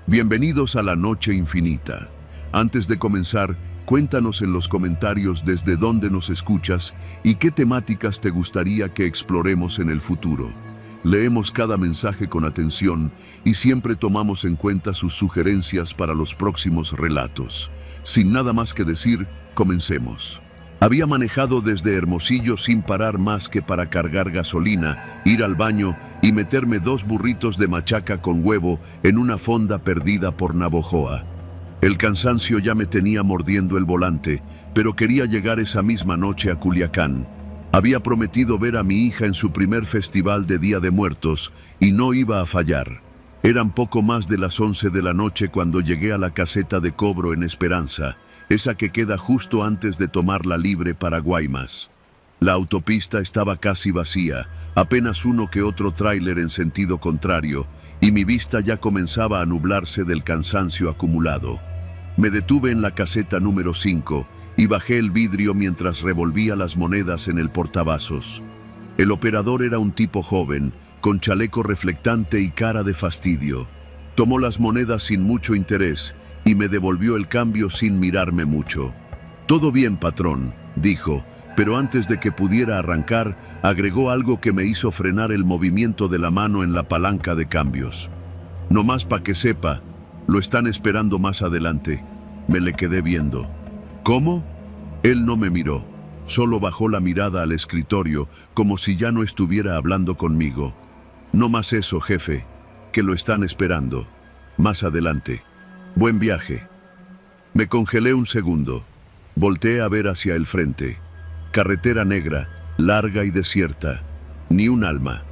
Bienvenidos a la Noche Infinita. Antes de comenzar, cuéntanos en los comentarios desde dónde nos escuchas y qué temáticas te gustaría que exploremos en el futuro. Leemos cada mensaje con atención y siempre tomamos en cuenta sus sugerencias para los próximos relatos. Sin nada más que decir, comencemos. Había manejado desde Hermosillo sin parar más que para cargar gasolina, ir al baño y meterme 2 burritos de machaca con huevo en una fonda perdida por Navojoa. El cansancio ya me tenía mordiendo el volante, pero quería llegar esa misma noche a Culiacán. Había prometido ver a mi hija en su primer festival de Día de Muertos y no iba a fallar. Eran poco más de las 11 de la noche cuando llegué a la caseta de cobro en Esperanza, esa que queda justo antes de tomar la libre para Guaymas. La autopista estaba casi vacía, apenas uno que otro tráiler en sentido contrario, y mi vista ya comenzaba a nublarse del cansancio acumulado. Me detuve en la caseta número 5 y bajé el vidrio mientras revolvía las monedas en el portavasos. El operador era un tipo joven, con chaleco reflectante y cara de fastidio. Tomó las monedas sin mucho interés y me devolvió el cambio sin mirarme mucho. «Todo bien, patrón», dijo, pero antes de que pudiera arrancar, agregó algo que me hizo frenar el movimiento de la mano en la palanca de cambios. «No más pa' que sepa, lo están esperando más adelante». Me le quedé viendo. «¿Cómo?» Él no me miró, solo bajó la mirada al escritorio como si ya no estuviera hablando conmigo. «No más eso, jefe, que lo están esperando. Más adelante. Buen viaje». Me congelé un segundo. Volteé a ver hacia el frente. Carretera negra, larga y desierta. Ni un alma.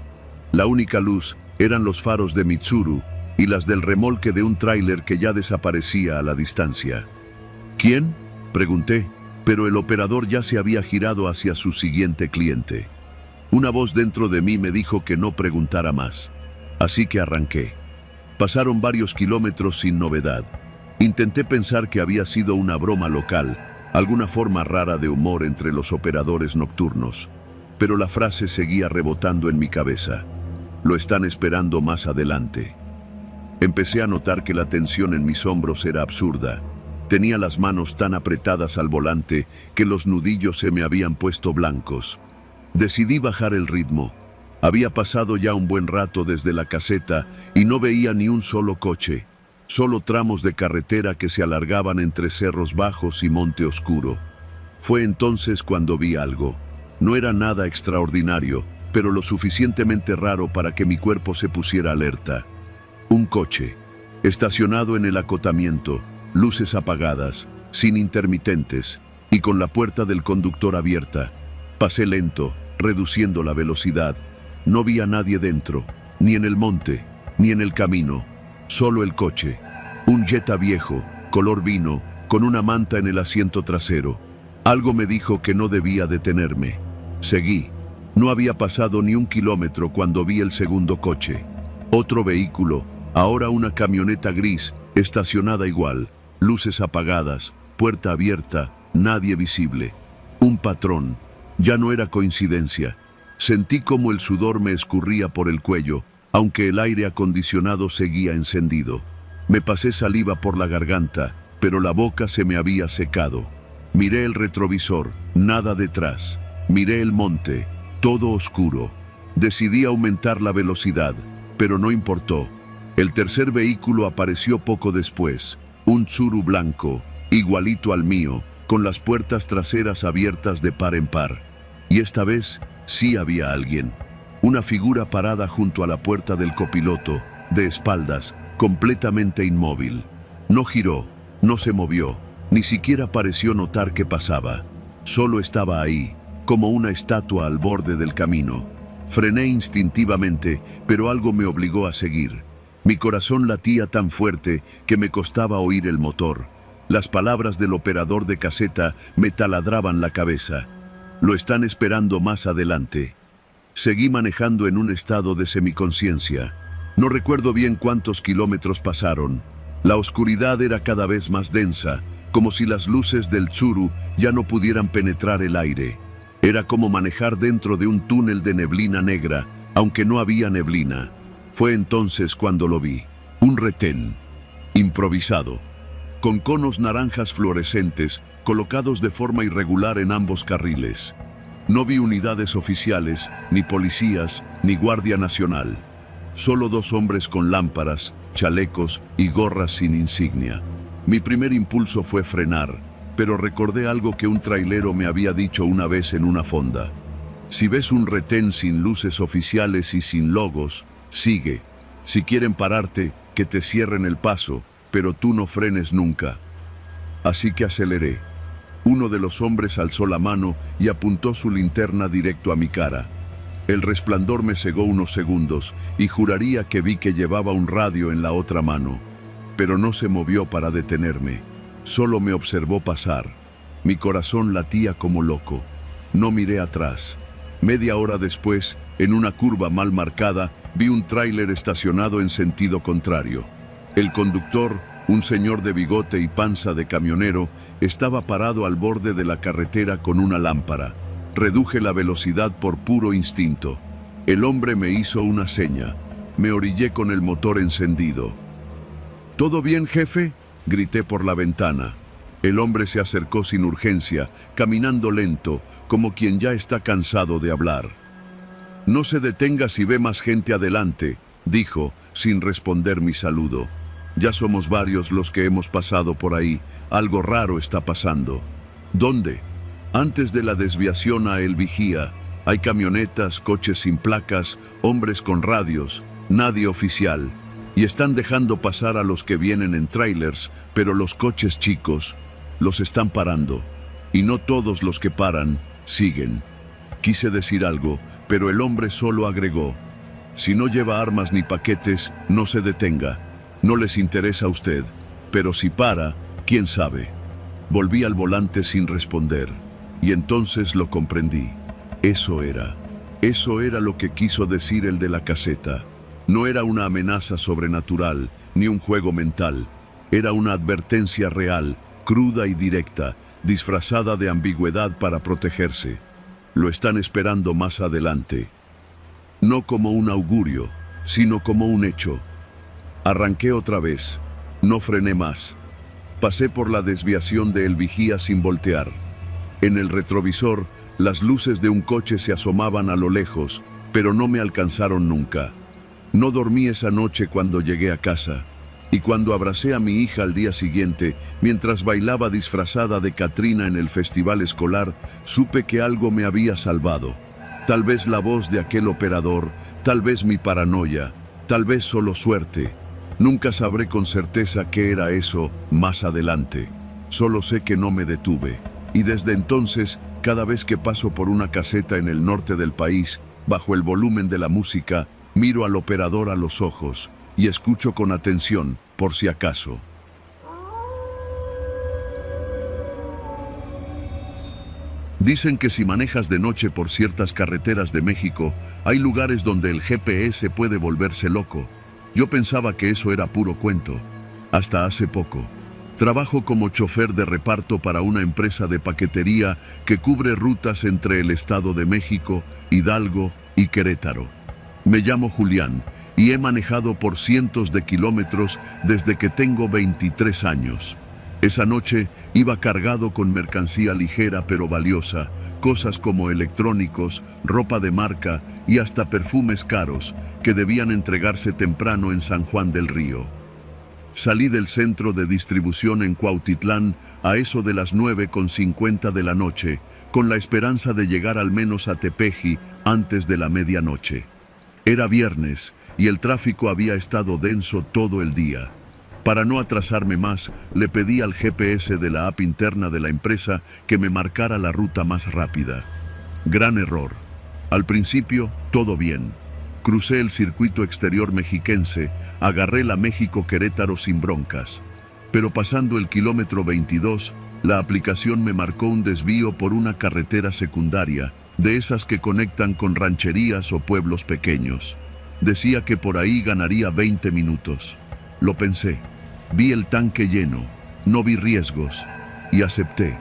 La única luz eran los faros de Mitsuru y las del remolque de un tráiler que ya desaparecía a la distancia. «¿Quién?», pregunté, pero el operador ya se había girado hacia su siguiente cliente. Una voz dentro de mí me dijo que no preguntara más. Así que arranqué. Pasaron varios kilómetros sin novedad. Intenté pensar que había sido una broma local, alguna forma rara de humor entre los operadores nocturnos. Pero la frase seguía rebotando en mi cabeza. «Lo están esperando más adelante». Empecé a notar que la tensión en mis hombros era absurda. Tenía las manos tan apretadas al volante que los nudillos se me habían puesto blancos. Decidí bajar el ritmo. Había pasado ya un buen rato desde la caseta y no veía ni un solo coche, solo tramos de carretera que se alargaban entre cerros bajos y monte oscuro. Fue entonces cuando vi algo. No era nada extraordinario, pero lo suficientemente raro para que mi cuerpo se pusiera alerta. Un coche, estacionado en el acotamiento, luces apagadas, sin intermitentes y con la puerta del conductor abierta. Pasé lento, reduciendo la velocidad. No vi a nadie dentro, ni en el monte, ni en el camino. Solo el coche. Un Jetta viejo, color vino, con una manta en el asiento trasero. Algo me dijo que no debía detenerme. Seguí. No había pasado ni un kilómetro cuando vi el segundo coche. Otro vehículo, ahora una camioneta gris, estacionada igual. Luces apagadas, puerta abierta, nadie visible. Un patrón. Ya no era coincidencia. Sentí como el sudor me escurría por el cuello, aunque el aire acondicionado seguía encendido. Me pasé saliva por la garganta, pero la boca se me había secado. Miré el retrovisor, nada detrás. Miré el monte, todo oscuro. Decidí aumentar la velocidad, pero no importó. El tercer vehículo apareció poco después. Un Tsuru blanco, igualito al mío, con las puertas traseras abiertas de par en par. Y esta vez sí había alguien. Una figura parada junto a la puerta del copiloto, de espaldas, completamente inmóvil. No giró, no se movió, ni siquiera pareció notar qué pasaba. Solo estaba ahí, como una estatua al borde del camino. Frené instintivamente, pero algo me obligó a seguir. Mi corazón latía tan fuerte que me costaba oír el motor. Las palabras del operador de caseta me taladraban la cabeza. «Lo están esperando más adelante». Seguí manejando en un estado de semiconciencia. No recuerdo bien cuántos kilómetros pasaron. La oscuridad era cada vez más densa, como si las luces del Tsuru ya no pudieran penetrar el aire. Era como manejar dentro de un túnel de neblina negra, aunque no había neblina. Fue entonces cuando lo vi. Un retén. improvisado, con conos naranjas fluorescentes colocados de forma irregular en ambos carriles. No vi unidades oficiales, ni policías, ni Guardia Nacional. Solo 2 hombres con lámparas, chalecos y gorras sin insignia. Mi primer impulso fue frenar, pero recordé algo que un trailero me había dicho una vez en una fonda. Si ves un retén sin luces oficiales y sin logos, sigue. Si quieren pararte, que te cierren el paso, pero tú no frenes nunca. Así que aceleré. Uno de los hombres alzó la mano y apuntó su linterna directo a mi cara. El resplandor me cegó unos segundos y juraría que vi que llevaba un radio en la otra mano. Pero no se movió para detenerme. Solo me observó pasar. Mi corazón latía como loco. No miré atrás. Media hora después, en una curva mal marcada, vi un tráiler estacionado en sentido contrario. El conductor, un señor de bigote y panza de camionero, estaba parado al borde de la carretera con una lámpara. Reduje la velocidad por puro instinto. El hombre me hizo una seña. Me orillé con el motor encendido. ¿Todo bien, jefe?, grité por la ventana. El hombre se acercó sin urgencia, caminando lento, como quien ya está cansado de hablar. «No se detenga si ve más gente adelante», dijo, sin responder mi saludo. «Ya somos varios los que hemos pasado por ahí. Algo raro está pasando». «¿Dónde?» «Antes de la desviación a El Vigía. Hay camionetas, coches sin placas, hombres con radios, nadie oficial. Y están dejando pasar a los que vienen en trailers, pero los coches chicos los están parando. Y no todos los que paran siguen». Quise decir algo, pero el hombre solo agregó: «Si no lleva armas ni paquetes, no se detenga. No les interesa a usted, pero si para, quién sabe». Volví al volante sin responder, y entonces lo comprendí. Eso era lo que quiso decir el de la caseta. No era una amenaza sobrenatural, ni un juego mental. Era una advertencia real, cruda y directa, disfrazada de ambigüedad para protegerse. Lo están esperando más adelante. No como un augurio, sino como un hecho. Arranqué otra vez. No frené más. Pasé por la desviación de El Vigía sin voltear. En el retrovisor, las luces de un coche se asomaban a lo lejos, pero no me alcanzaron nunca. No dormí esa noche cuando llegué a casa. Y cuando abracé a mi hija al día siguiente, mientras bailaba disfrazada de Catrina en el festival escolar, supe que algo me había salvado. Tal vez la voz de aquel operador, tal vez mi paranoia, tal vez solo suerte. Nunca sabré con certeza qué era eso más adelante. Solo sé que no me detuve. Y desde entonces, cada vez que paso por una caseta en el norte del país, bajo el volumen de la música, miro al operador a los ojos y escucho con atención, por si acaso. Dicen que si manejas de noche por ciertas carreteras de México, hay lugares donde el GPS puede volverse loco. Yo pensaba que eso era puro cuento. Hasta hace poco. Trabajo como chofer de reparto para una empresa de paquetería que cubre rutas entre el Estado de México, Hidalgo y Querétaro. Me llamo Julián y he manejado por cientos de kilómetros desde que tengo 23 años. Esa noche iba cargado con mercancía ligera pero valiosa, cosas como electrónicos, ropa de marca y hasta perfumes caros que debían entregarse temprano en San Juan del Río. Salí del centro de distribución en Cuautitlán a eso de las 9:50 de la noche, con la esperanza de llegar al menos a Tepeji antes de la medianoche. Era viernes y el tráfico había estado denso todo el día. Para no atrasarme más, le pedí al GPS de la app interna de la empresa que me marcara la ruta más rápida. Gran error. Al principio, todo bien. Crucé el circuito exterior mexiquense, agarré la México-Querétaro sin broncas. Pero pasando el kilómetro 22, la aplicación me marcó un desvío por una carretera secundaria, de esas que conectan con rancherías o pueblos pequeños. Decía que por ahí ganaría 20 minutos. Lo pensé. Vi el tanque lleno, no vi riesgos y acepté.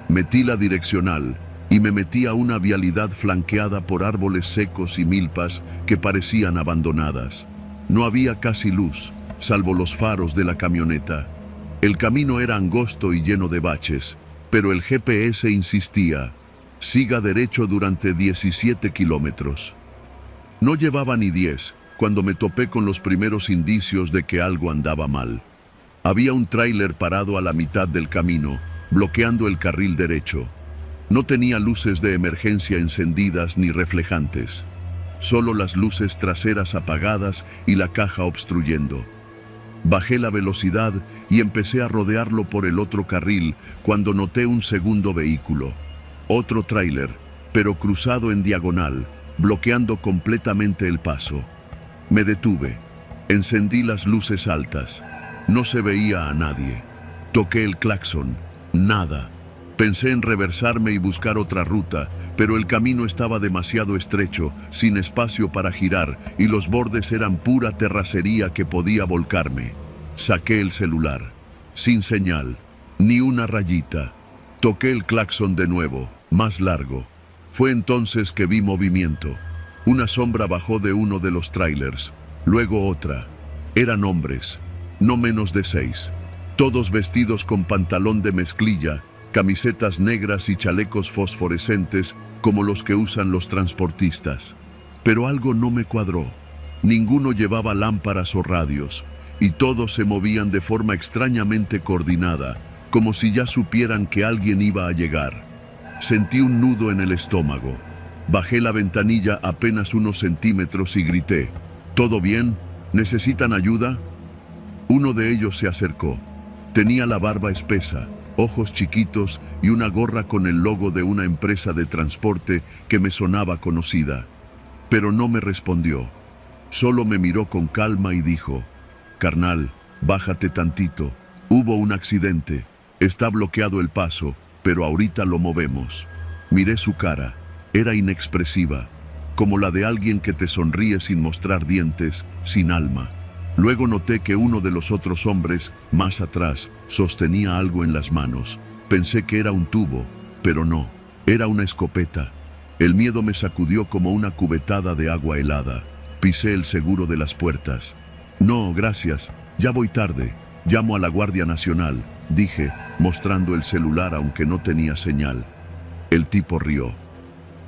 Metí la direccional y me metí a una vialidad flanqueada por árboles secos y milpas que parecían abandonadas. No había casi luz, salvo los faros de la camioneta. El camino era angosto y lleno de baches, pero el GPS insistía: siga derecho durante 17 kilómetros. No llevaba ni 10 cuando me topé con los primeros indicios de que algo andaba mal. Había un tráiler parado a la mitad del camino, bloqueando el carril derecho. No tenía luces de emergencia encendidas ni reflejantes, solo las luces traseras apagadas y la caja obstruyendo. Bajé la velocidad y empecé a rodearlo por el otro carril cuando noté un segundo vehículo. Otro tráiler, pero cruzado en diagonal, bloqueando completamente el paso. Me detuve. Encendí las luces altas. No se veía a nadie. Toqué el claxon. Nada. Pensé en reversarme y buscar otra ruta, pero el camino estaba demasiado estrecho, sin espacio para girar, y los bordes eran pura terracería que podía volcarme. Saqué el celular. Sin señal. Ni una rayita. Toqué el claxon de nuevo, más largo. Fue entonces que vi movimiento. Una sombra bajó de uno de los trailers, luego otra. Eran hombres, no menos de 6, todos vestidos con pantalón de mezclilla, camisetas negras y chalecos fosforescentes como los que usan los transportistas. Pero algo no me cuadró. Ninguno llevaba lámparas o radios, y todos se movían de forma extrañamente coordinada, como si ya supieran que alguien iba a llegar. Sentí un nudo en el estómago. Bajé la ventanilla apenas unos centímetros y grité: ¿todo bien? ¿Necesitan ayuda? Uno de ellos se acercó. Tenía la barba espesa, ojos chiquitos y una gorra con el logo de una empresa de transporte que me sonaba conocida. Pero no me respondió. Solo me miró con calma y dijo: carnal, bájate tantito. Hubo un accidente. Está bloqueado el paso, pero ahorita lo movemos. Miré su cara. Era inexpresiva, como la de alguien que te sonríe sin mostrar dientes, sin alma. Luego noté que uno de los otros hombres, más atrás, sostenía algo en las manos. Pensé que era un tubo, pero no, era una escopeta. El miedo me sacudió como una cubetada de agua helada. Pisé el seguro de las puertas. No, gracias, ya voy tarde. Llamo a la Guardia Nacional, dije, mostrando el celular aunque no tenía señal. El tipo rió.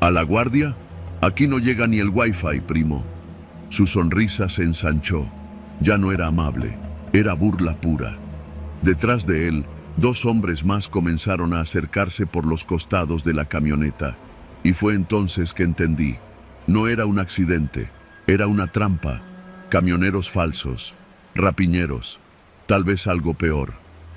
¿A la guardia? Aquí no llega ni el wifi, primo. Su sonrisa se ensanchó. Ya no era amable, era burla pura. Detrás de él, 2 hombres más comenzaron a acercarse por los costados de la camioneta. Y fue entonces que entendí. No era un accidente, era una trampa. Camioneros falsos, rapiñeros, tal vez algo peor.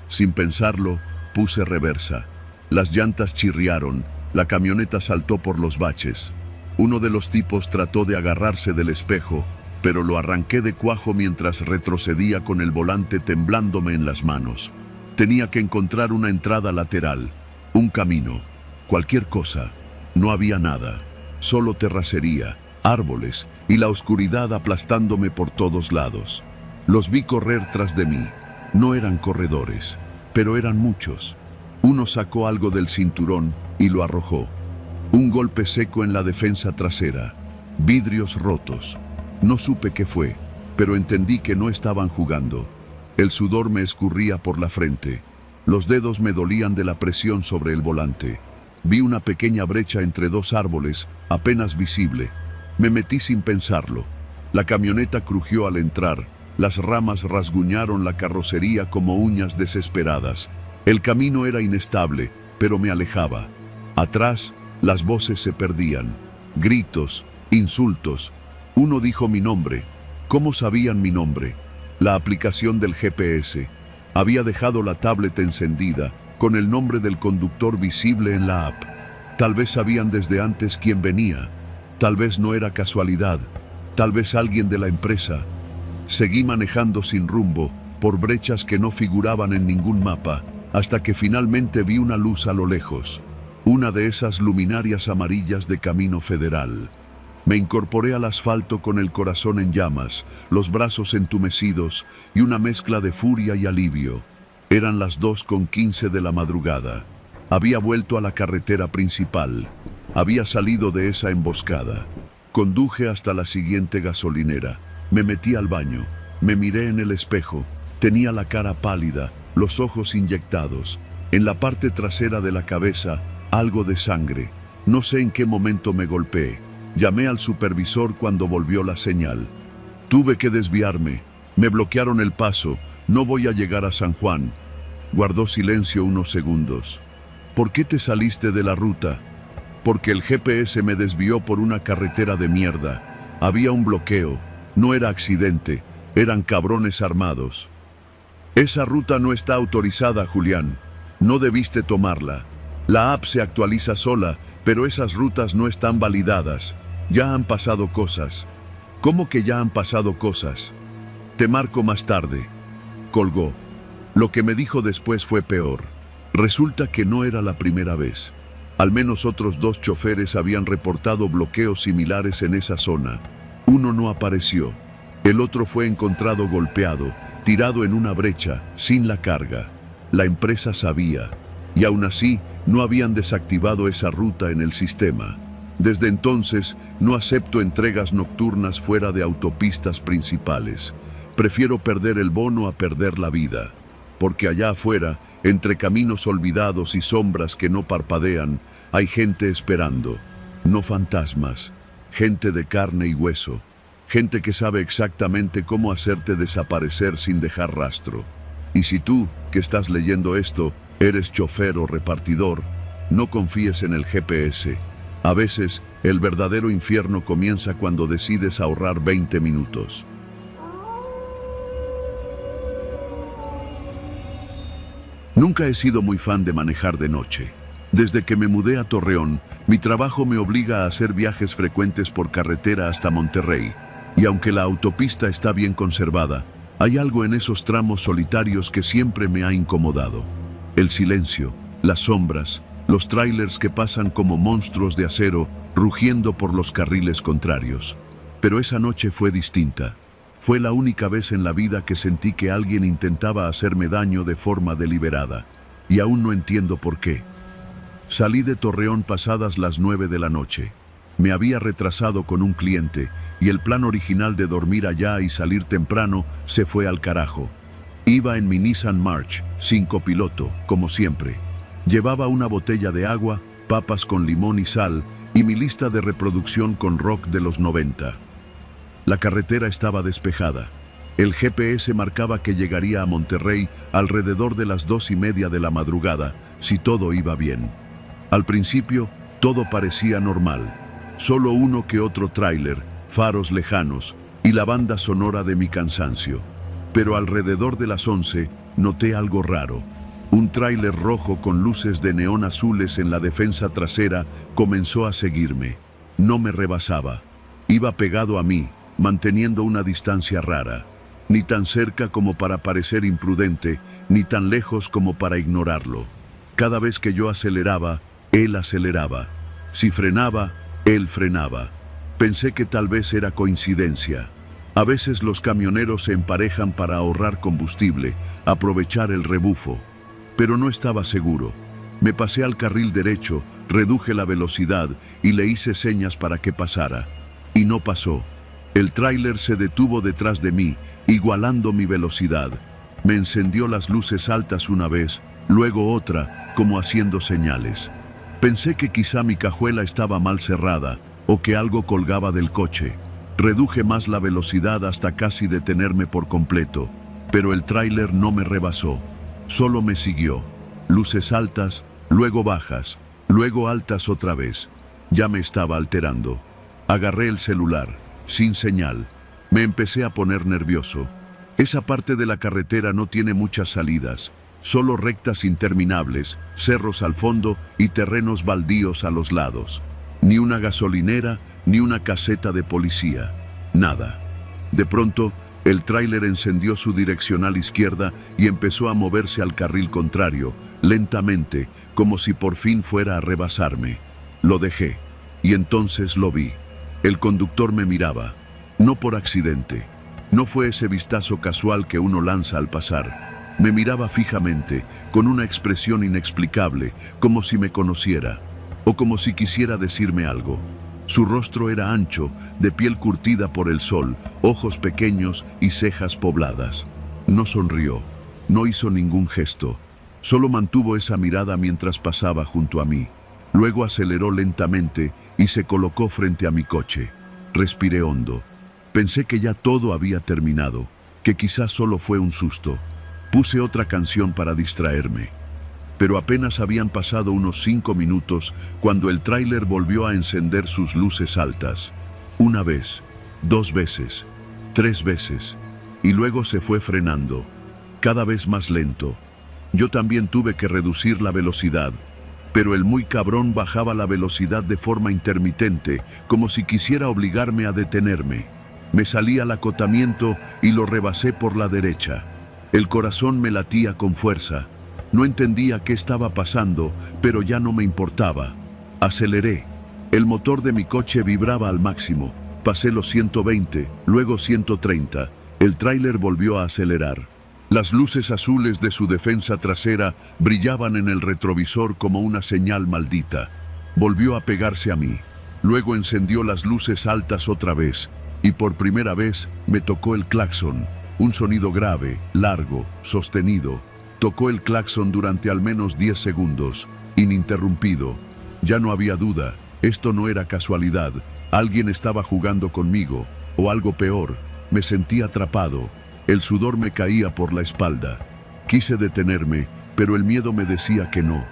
Sin pensarlo, puse reversa. Las llantas chirriaron. La camioneta saltó por los baches. Uno de los tipos trató de agarrarse del espejo, pero lo arranqué de cuajo mientras retrocedía con el volante temblándome en las manos. Tenía que encontrar una entrada lateral, un camino, cualquier cosa. No había nada, solo terracería, árboles y la oscuridad aplastándome por todos lados. Los vi correr tras de mí. No eran corredores, pero eran muchos. Uno sacó algo del cinturón y lo arrojó. Un golpe seco en la defensa trasera. Vidrios rotos. No supe qué fue, pero entendí que no estaban jugando. El sudor me escurría por la frente. Los dedos me dolían de la presión sobre el volante. Vi una pequeña brecha entre 2 árboles, apenas visible. Me metí sin pensarlo. La camioneta crujió al entrar. Las ramas rasguñaron la carrocería como uñas desesperadas. El camino era inestable, pero me alejaba. Atrás, las voces se perdían. Gritos, insultos. Uno dijo mi nombre. ¿Cómo sabían mi nombre? La aplicación del GPS. Había dejado la tablet encendida, con el nombre del conductor visible en la app. Tal vez sabían desde antes quién venía. Tal vez no era casualidad. Tal vez alguien de la empresa. Seguí manejando sin rumbo, por brechas que no figuraban en ningún mapa, hasta que finalmente vi una luz a lo lejos. Una de esas luminarias amarillas de Camino Federal. Me incorporé al asfalto con el corazón en llamas, los brazos entumecidos y una mezcla de furia y alivio. Eran las 2:15 de la madrugada. Había vuelto a la carretera principal. Había salido de esa emboscada. Conduje hasta la siguiente gasolinera. Me metí al baño. Me miré en el espejo. Tenía la cara pálida, los ojos inyectados. En la parte trasera de la cabeza, algo de sangre. No sé en qué momento me golpeé. Llamé al supervisor cuando volvió la señal. Tuve que desviarme. Me bloquearon el paso. No voy a llegar a San Juan. Guardó silencio unos segundos. ¿Por qué te saliste de la ruta? Porque el GPS me desvió por una carretera de mierda. Había un bloqueo. No era accidente. Eran cabrones armados. Esa ruta no está autorizada, Julián. No debiste tomarla. La app se actualiza sola, pero esas rutas no están validadas. Ya han pasado cosas. ¿Cómo que ya han pasado cosas? Te marco más tarde. Colgó. Lo que me dijo después fue peor. Resulta que no era la primera vez. Al menos otros 2 choferes habían reportado bloqueos similares en esa zona. Uno no apareció. El otro fue encontrado golpeado, tirado en una brecha, sin la carga. La empresa sabía, y aún así no habían desactivado esa ruta en el sistema. Desde entonces no acepto entregas nocturnas fuera de autopistas principales. Prefiero perder el bono a perder la vida, porque allá afuera, entre caminos olvidados y sombras que no parpadean, hay gente esperando, no fantasmas, gente de carne y hueso. Gente que sabe exactamente cómo hacerte desaparecer sin dejar rastro. Y si tú, que estás leyendo esto, eres chofer o repartidor, no confíes en el GPS. A veces, el verdadero infierno comienza cuando decides ahorrar 20 minutos. Nunca he sido muy fan de manejar de noche. Desde que me mudé a Torreón, mi trabajo me obliga a hacer viajes frecuentes por carretera hasta Monterrey. Y aunque la autopista está bien conservada, hay algo en esos tramos solitarios que siempre me ha incomodado. El silencio, las sombras, los tráilers que pasan como monstruos de acero rugiendo por los carriles contrarios. Pero esa noche fue distinta. Fue la única vez en la vida que sentí que alguien intentaba hacerme daño de forma deliberada. Y aún no entiendo por qué. Salí de Torreón pasadas las 9 de la noche. Me había retrasado con un cliente y el plan original de dormir allá y salir temprano se fue al carajo. Iba en mi Nissan March, sin copiloto, como siempre. Llevaba una botella de agua, papas con limón y sal y mi lista de reproducción con rock de los 90. La carretera estaba despejada. El GPS marcaba que llegaría a Monterrey alrededor de las 2:30 de la madrugada, si todo iba bien. Al principio, todo parecía normal. Solo uno que otro tráiler, faros lejanos y la banda sonora de mi cansancio. Pero alrededor de las 11 noté algo raro. Un tráiler rojo con luces de neón azules en la defensa trasera comenzó a seguirme. No me rebasaba. Iba pegado a mí, manteniendo una distancia rara. Ni tan cerca como para parecer imprudente, ni tan lejos como para ignorarlo. Cada vez que yo aceleraba, él aceleraba. Si frenaba, él frenaba. Pensé que tal vez era coincidencia. A veces los camioneros se emparejan para ahorrar combustible, aprovechar el rebufo. Pero no estaba seguro. Me pasé al carril derecho, reduje la velocidad y le hice señas para que pasara. Y no pasó. El tráiler se detuvo detrás de mí, igualando mi velocidad. Me encendió las luces altas una vez, luego otra, como haciendo señales. Pensé que quizá mi cajuela estaba mal cerrada o que algo colgaba del coche. Reduje más la velocidad hasta casi detenerme por completo, pero el tráiler no me rebasó. Solo me siguió. Luces altas, luego bajas, luego altas otra vez. Ya me estaba alterando. Agarré el celular, sin señal. Me empecé a poner nervioso. Esa parte de la carretera no tiene muchas salidas. Solo rectas interminables, cerros al fondo y terrenos baldíos a los lados. Ni una gasolinera, ni una caseta de policía. Nada. De pronto, el tráiler encendió su direccional izquierda y empezó a moverse al carril contrario, lentamente, como si por fin fuera a rebasarme. Lo dejé, y entonces lo vi. El conductor me miraba, no por accidente. No fue ese vistazo casual que uno lanza al pasar. Me miraba fijamente, con una expresión inexplicable, como si me conociera, o como si quisiera decirme algo. Su rostro era ancho, de piel curtida por el sol, ojos pequeños y cejas pobladas. No sonrió, no hizo ningún gesto, solo mantuvo esa mirada mientras pasaba junto a mí. Luego aceleró lentamente y se colocó frente a mi coche. Respiré hondo. Pensé que ya todo había terminado, que quizás solo fue un susto. Puse otra canción para distraerme. Pero apenas habían pasado unos 5 minutos cuando el tráiler volvió a encender sus luces altas. Una vez, 2 veces, 3 veces, y luego se fue frenando, cada vez más lento. Yo también tuve que reducir la velocidad, pero el muy cabrón bajaba la velocidad de forma intermitente, como si quisiera obligarme a detenerme. Me salí al acotamiento y lo rebasé por la derecha. El corazón me latía con fuerza. No entendía qué estaba pasando, pero ya no me importaba. Aceleré. El motor de mi coche vibraba al máximo. Pasé los 120, luego 130. El tráiler volvió a acelerar. Las luces azules de su defensa trasera brillaban en el retrovisor como una señal maldita. Volvió a pegarse a mí. Luego encendió las luces altas otra vez, y por primera vez me tocó el claxon. Un sonido grave, largo, sostenido. Tocó el claxon durante al menos 10 segundos, ininterrumpido. Ya no había duda, esto no era casualidad. Alguien estaba jugando conmigo, o algo peor. Me sentí atrapado. El sudor me caía por la espalda. Quise detenerme, pero el miedo me decía que no.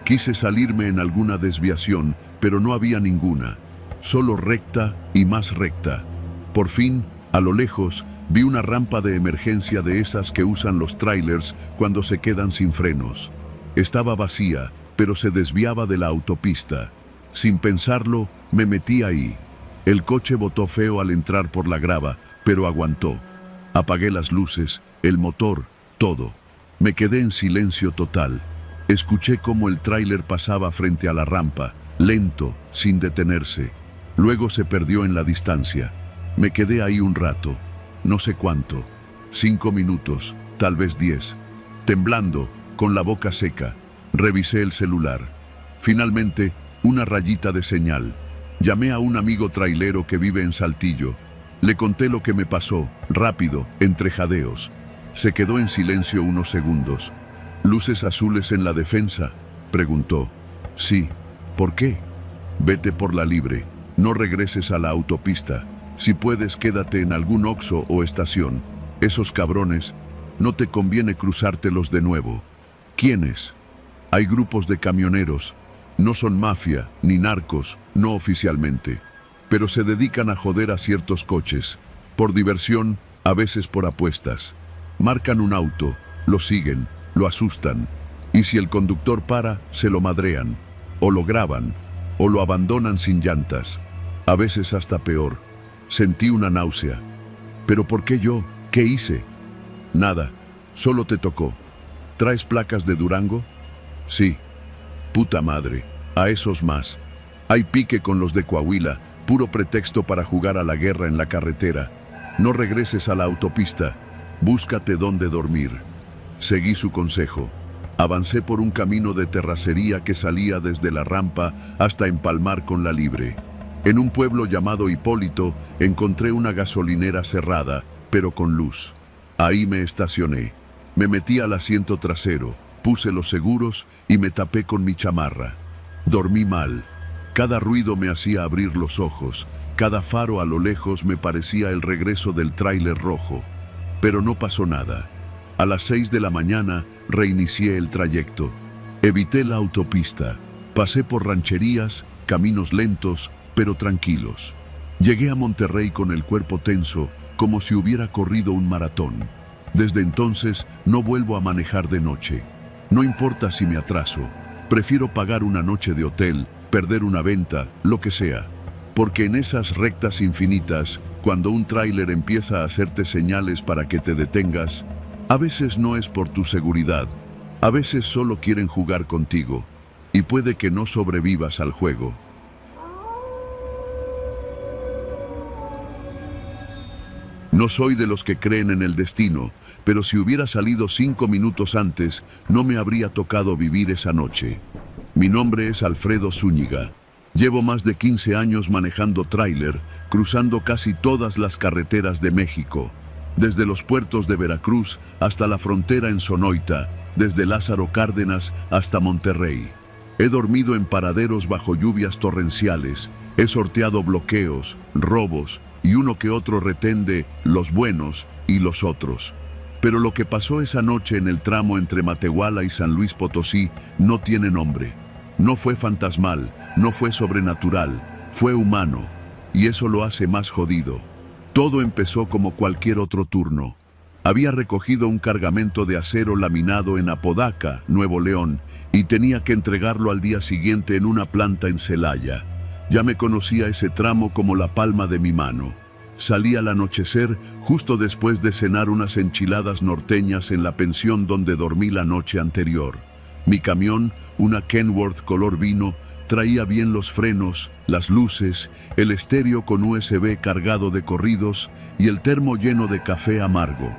Quise salirme en alguna desviación, pero no había ninguna. Solo recta y más recta. Por fin, a lo lejos, vi una rampa de emergencia de esas que usan los trailers cuando se quedan sin frenos. Estaba vacía, pero se desviaba de la autopista. Sin pensarlo, me metí ahí. El coche botó feo al entrar por la grava, pero aguantó. Apagué las luces, el motor, todo. Me quedé en silencio total. Escuché cómo el tráiler pasaba frente a la rampa, lento, sin detenerse. Luego se perdió en la distancia. Me quedé ahí un rato, no sé cuánto, 5 minutos, tal vez 10, temblando, con la boca seca. Revisé el celular. Finalmente, una rayita de señal. Llamé a un amigo trailero que vive en Saltillo. Le conté lo que me pasó, rápido, entre jadeos. Se quedó en silencio unos segundos. ¿Luces azules en la defensa?, preguntó. Sí. ¿Por qué? Vete por la libre. No regreses a la autopista. Si puedes, quédate en algún Oxxo o estación. Esos cabrones, no te conviene cruzártelos de nuevo. ¿Quiénes? Hay grupos de camioneros. No son mafia, ni narcos, no oficialmente. Pero se dedican a joder a ciertos coches. Por diversión, a veces por apuestas. Marcan un auto, lo siguen, lo asustan. Y si el conductor para, se lo madrean. O lo graban, o lo abandonan sin llantas. A veces hasta peor. Sentí una náusea. ¿Pero por qué yo? ¿Qué hice? Nada, solo te tocó. ¿Traes placas de Durango? Sí. Puta madre, a esos más. Hay pique con los de Coahuila, puro pretexto para jugar a la guerra en la carretera. No regreses a la autopista, búscate dónde dormir. Seguí su consejo. Avancé por un camino de terracería que salía desde la rampa hasta empalmar con la libre. En un pueblo llamado Hipólito encontré una gasolinera cerrada, pero con luz. Ahí me estacioné. Me metí al asiento trasero, puse los seguros y me tapé con mi chamarra. Dormí mal. Cada ruido me hacía abrir los ojos. Cada faro a lo lejos me parecía el regreso del tráiler rojo. Pero no pasó nada. A las 6 de la mañana reinicié el trayecto. Evité la autopista. Pasé por rancherías, caminos lentos, pero tranquilos. Llegué a Monterrey con el cuerpo tenso, como si hubiera corrido un maratón. Desde entonces no vuelvo a manejar de noche. No importa si me atraso. Prefiero pagar una noche de hotel, perder una venta, lo que sea. Porque en esas rectas infinitas, cuando un tráiler empieza a hacerte señales para que te detengas, a veces no es por tu seguridad. A veces solo quieren jugar contigo. Y puede que no sobrevivas al juego. No soy de los que creen en el destino, pero si hubiera salido 5 minutos antes, no me habría tocado vivir esa noche. Mi nombre es Alfredo Zúñiga. Llevo más de 15 años manejando tráiler, cruzando casi todas las carreteras de México, desde los puertos de Veracruz hasta la frontera en Sonoita, desde Lázaro Cárdenas hasta Monterrey. He dormido en paraderos bajo lluvias torrenciales, he sorteado bloqueos, robos y uno que otro retén de los buenos y los otros. Pero lo que pasó esa noche en el tramo entre Matehuala y San Luis Potosí no tiene nombre. No fue fantasmal, no fue sobrenatural, fue humano, y eso lo hace más jodido. Todo empezó como cualquier otro turno. Había recogido un cargamento de acero laminado en Apodaca, Nuevo León, y tenía que entregarlo al día siguiente en una planta en Celaya. Ya me conocía ese tramo como la palma de mi mano. Salí al anochecer, justo después de cenar unas enchiladas norteñas en la pensión donde dormí la noche anterior. Mi camión, una Kenworth color vino, traía bien los frenos, las luces, el estéreo con USB cargado de corridos y el termo lleno de café amargo.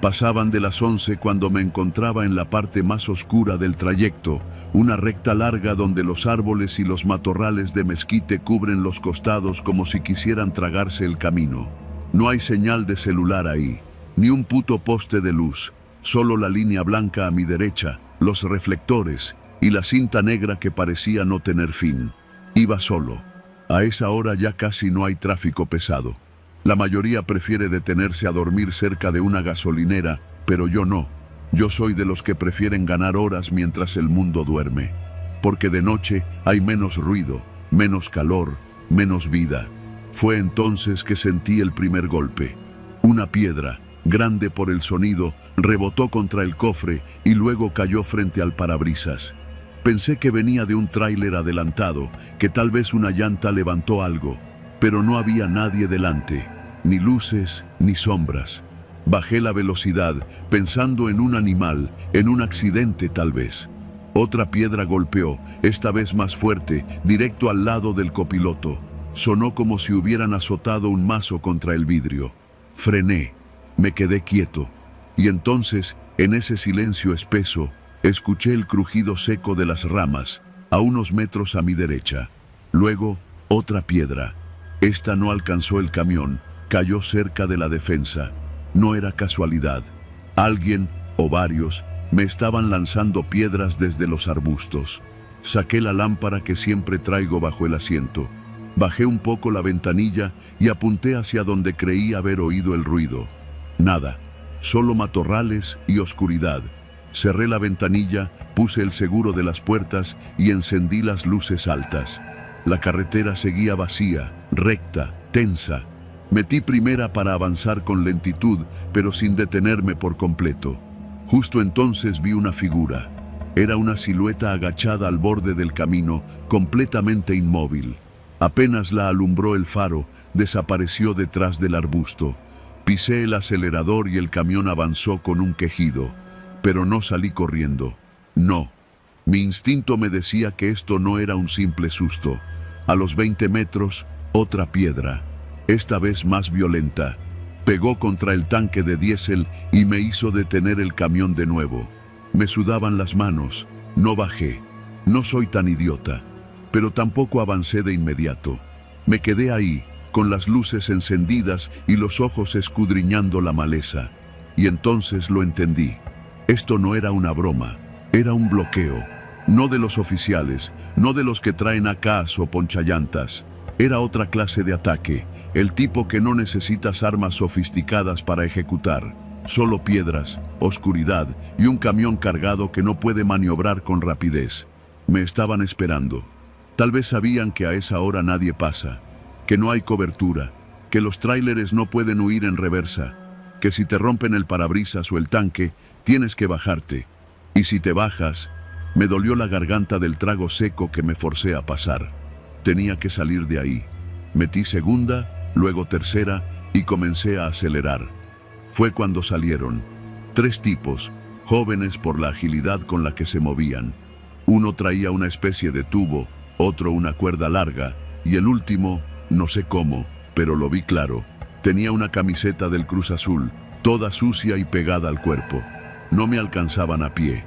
Pasaban de las 11 cuando me encontraba en la parte más oscura del trayecto, una recta larga donde los árboles y los matorrales de mezquite cubren los costados como si quisieran tragarse el camino. No hay señal de celular ahí, ni un puto poste de luz, solo la línea blanca a mi derecha, los reflectores y la cinta negra que parecía no tener fin. Iba solo. A esa hora ya casi no hay tráfico pesado. La mayoría prefiere detenerse a dormir cerca de una gasolinera, pero yo no. Yo soy de los que prefieren ganar horas mientras el mundo duerme. Porque de noche hay menos ruido, menos calor, menos vida. Fue entonces que sentí el primer golpe. Una piedra, grande por el sonido, rebotó contra el cofre y luego cayó frente al parabrisas. Pensé que venía de un tráiler adelantado, que tal vez una llanta levantó algo, pero no había nadie delante, ni luces ni sombras. Bajé la velocidad, pensando en un animal, en un accidente tal vez. Otra piedra golpeó, esta vez más fuerte, directo al lado del copiloto. Sonó como si hubieran azotado un mazo contra el vidrio. Frené. Me quedé quieto, y entonces, en ese silencio espeso, escuché el crujido seco de las ramas, a unos metros a mi derecha. Luego, otra piedra. Esta no alcanzó el camión, cayó cerca de la defensa. No era casualidad. Alguien, o varios, me estaban lanzando piedras desde los arbustos. Saqué la lámpara que siempre traigo bajo el asiento. Bajé un poco la ventanilla y apunté hacia donde creí haber oído el ruido. Nada, solo matorrales y oscuridad. Cerré la ventanilla, puse el seguro de las puertas y encendí las luces altas. La carretera seguía vacía, recta, tensa. Metí primera para avanzar con lentitud, pero sin detenerme por completo. Justo entonces vi una figura. Era una silueta agachada al borde del camino, completamente inmóvil. Apenas la alumbró el faro, desapareció detrás del arbusto. Pisé el acelerador y el camión avanzó con un quejido, pero no salí corriendo. No. Mi instinto me decía que esto no era un simple susto. A los 20 metros, otra piedra, esta vez más violenta. Pegó contra el tanque de diésel y me hizo detener el camión de nuevo. Me sudaban las manos. No bajé. No soy tan idiota. Pero tampoco avancé de inmediato. Me quedé ahí, con las luces encendidas y los ojos escudriñando la maleza. Y entonces lo entendí. Esto no era una broma, era un bloqueo. No de los oficiales, no de los que traen AKs o ponchallantas. Era otra clase de ataque, el tipo que no necesitas armas sofisticadas para ejecutar. Solo piedras, oscuridad y un camión cargado que no puede maniobrar con rapidez. Me estaban esperando. Tal vez sabían que a esa hora nadie pasa, que no hay cobertura, que los tráileres no pueden huir en reversa, que si te rompen el parabrisas o el tanque, tienes que bajarte. Y si te bajas, me dolió la garganta del trago seco que me forcé a pasar. Tenía que salir de ahí. Metí segunda, luego tercera y comencé a acelerar. Fue cuando salieron. 3 tipos, jóvenes por la agilidad con la que se movían. Uno traía una especie de tubo, otro una cuerda larga, y el último, no sé cómo, pero lo vi claro. Tenía una camiseta del Cruz Azul, toda sucia y pegada al cuerpo. No me alcanzaban a pie,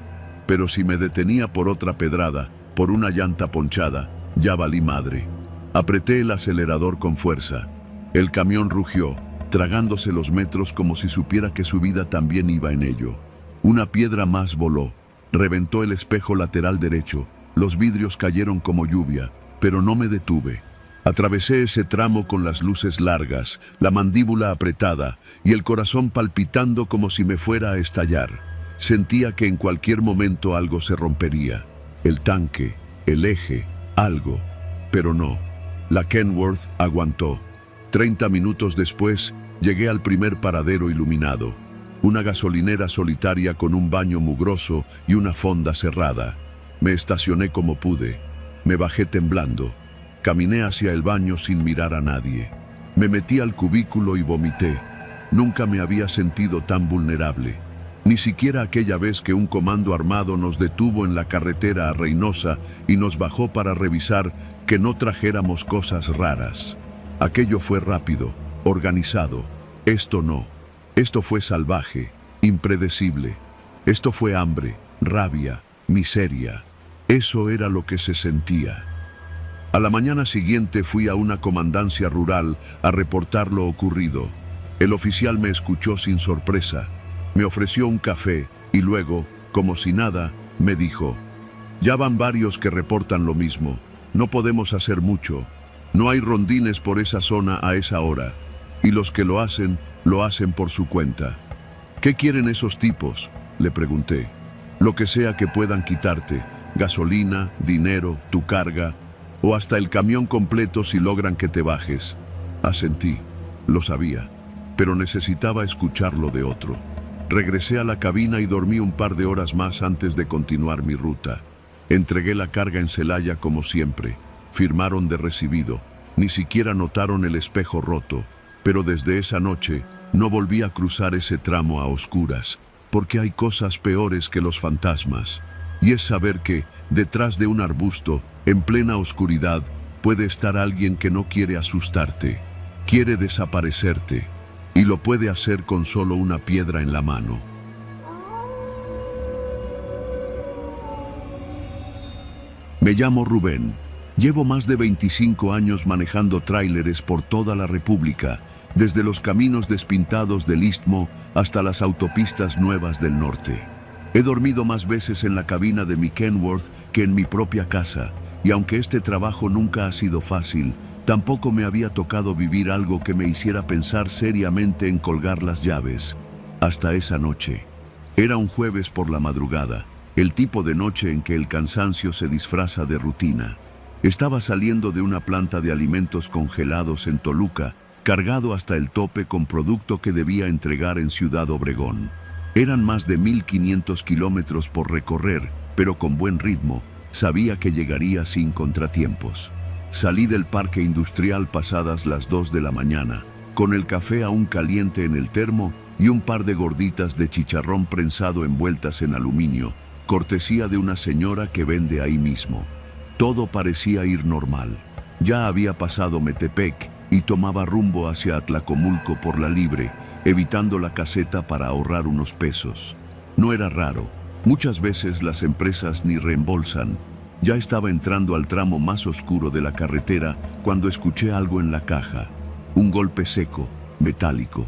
pero si me detenía por otra pedrada, por una llanta ponchada, Ya valí madre. Apreté el acelerador con fuerza. El camión rugió, tragándose los metros como si supiera que su vida también iba en ello. Una piedra más voló. Reventó el espejo lateral derecho. Los vidrios cayeron como lluvia, pero no me detuve. Atravesé ese tramo con las luces largas, la mandíbula apretada y el corazón palpitando como si me fuera a estallar. Sentía que en cualquier momento algo se rompería. El tanque, el eje, algo. Pero no. La Kenworth aguantó. 30 minutos después, llegué al primer paradero iluminado. Una gasolinera solitaria con un baño mugroso y una fonda cerrada. Me estacioné como pude. Me bajé temblando. Caminé hacia el baño sin mirar a nadie. Me metí al cubículo y vomité. Nunca me había sentido tan vulnerable. Ni siquiera aquella vez que un comando armado nos detuvo en la carretera a Reynosa y nos bajó para revisar que no trajéramos cosas raras. Aquello fue rápido, organizado. Esto no. Esto fue salvaje, impredecible. Esto fue hambre, rabia, miseria. Eso era lo que se sentía. A la mañana siguiente fui a una comandancia rural a reportar lo ocurrido. El oficial me escuchó sin sorpresa. Me ofreció un café y luego, como si nada, me dijo: «Ya van varios que reportan lo mismo. No podemos hacer mucho. No hay rondines por esa zona a esa hora. Y los que lo hacen por su cuenta». «¿Qué quieren esos tipos?», le pregunté. «Lo que sea que puedan quitarte. Gasolina, dinero, tu carga, o hasta el camión completo si logran que te bajes». Asentí. Lo sabía, pero necesitaba escucharlo de otro. Regresé a la cabina y dormí un par de horas más antes de continuar mi ruta. Entregué la carga en Celaya como siempre. Firmaron de recibido. Ni siquiera notaron el espejo roto. Pero desde esa noche no volví a cruzar ese tramo a oscuras, porque hay cosas peores que los fantasmas. Y es saber que, detrás de un arbusto, en plena oscuridad, puede estar alguien que no quiere asustarte, quiere desaparecerte, y lo puede hacer con solo una piedra en la mano. Me llamo Rubén. Llevo más de 25 años manejando tráileres por toda la República, desde los caminos despintados del Istmo hasta las autopistas nuevas del norte. He dormido más veces en la cabina de mi Kenworth que en mi propia casa, y aunque este trabajo nunca ha sido fácil, tampoco me había tocado vivir algo que me hiciera pensar seriamente en colgar las llaves. Hasta esa noche. Era un jueves por la madrugada, el tipo de noche en que el cansancio se disfraza de rutina. Estaba saliendo de una planta de alimentos congelados en Toluca, cargado hasta el tope con producto que debía entregar en Ciudad Obregón. Eran más de 1500 kilómetros por recorrer, pero con buen ritmo. Sabía que llegaría sin contratiempos. Salí del parque industrial pasadas las 2 de la mañana, con el café aún caliente en el termo y un par de gorditas de chicharrón prensado envueltas en aluminio, cortesía de una señora que vende ahí mismo. Todo parecía ir normal. Ya había pasado Metepec y tomaba rumbo hacia Atlacomulco por la libre, evitando la caseta para ahorrar unos pesos. No era raro. Muchas veces las empresas ni reembolsan. Ya estaba entrando al tramo más oscuro de la carretera cuando escuché algo en la caja. Un golpe seco, metálico.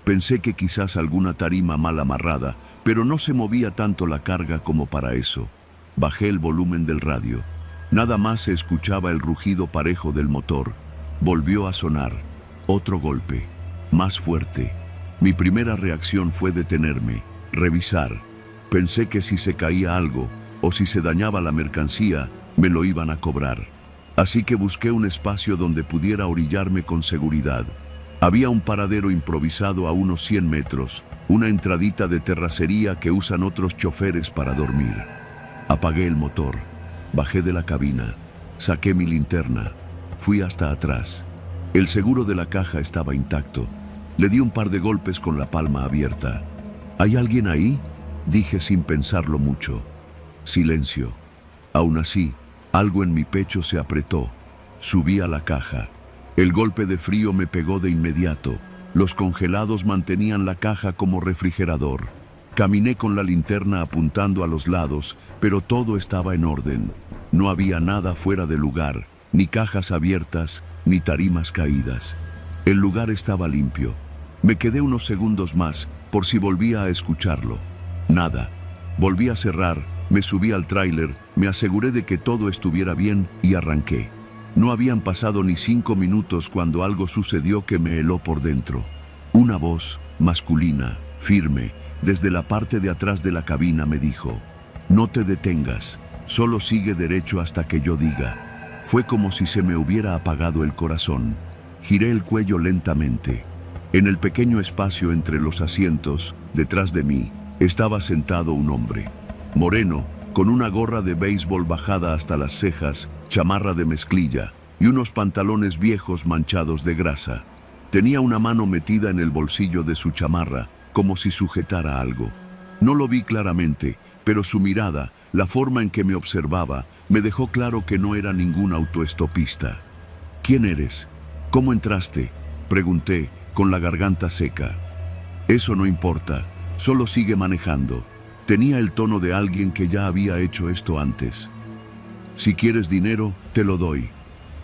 Pensé que quizás alguna tarima mal amarrada, pero no se movía tanto la carga como para eso. Bajé el volumen del radio. Nada más se escuchaba el rugido parejo del motor. Volvió a sonar. Otro golpe, más fuerte. Mi primera reacción fue detenerme, revisar. Pensé que si se caía algo o si se dañaba la mercancía, me lo iban a cobrar. Así que busqué un espacio donde pudiera orillarme con seguridad. Había un paradero improvisado a unos 100 metros, una entradita de terracería que usan otros choferes para dormir. Apagué el motor, bajé de la cabina, saqué mi linterna, fui hasta atrás. El seguro de la caja estaba intacto. Le di un par de golpes con la palma abierta. ¿Hay alguien ahí?, dije sin pensarlo mucho. Silencio. Aún así, algo en mi pecho se apretó. Subí a la caja. El golpe de frío me pegó de inmediato. Los congelados mantenían la caja como refrigerador. Caminé con la linterna apuntando a los lados, pero todo estaba en orden. No había nada fuera de lugar, ni cajas abiertas, ni tarimas caídas. El lugar estaba limpio. Me quedé unos segundos más, por si volvía a escucharlo. Nada. Volví a cerrar, me subí al tráiler, me aseguré de que todo estuviera bien y arranqué. No habían pasado ni 5 minutos cuando algo sucedió que me heló por dentro. Una voz, masculina, firme, desde la parte de atrás de la cabina me dijo: «No te detengas, solo sigue derecho hasta que yo diga». Fue como si se me hubiera apagado el corazón. Giré el cuello lentamente. En el pequeño espacio entre los asientos, detrás de mí, estaba sentado un hombre. Moreno, con una gorra de béisbol bajada hasta las cejas, chamarra de mezclilla y unos pantalones viejos manchados de grasa. Tenía una mano metida en el bolsillo de su chamarra, como si sujetara algo. No lo vi claramente, pero su mirada, la forma en que me observaba, me dejó claro que no era ningún autoestopista. «¿Quién eres? ¿Cómo entraste?», pregunté, con la garganta seca. «Eso no importa, solo sigue manejando». Tenía el tono de alguien que ya había hecho esto antes. «Si quieres dinero, te lo doy».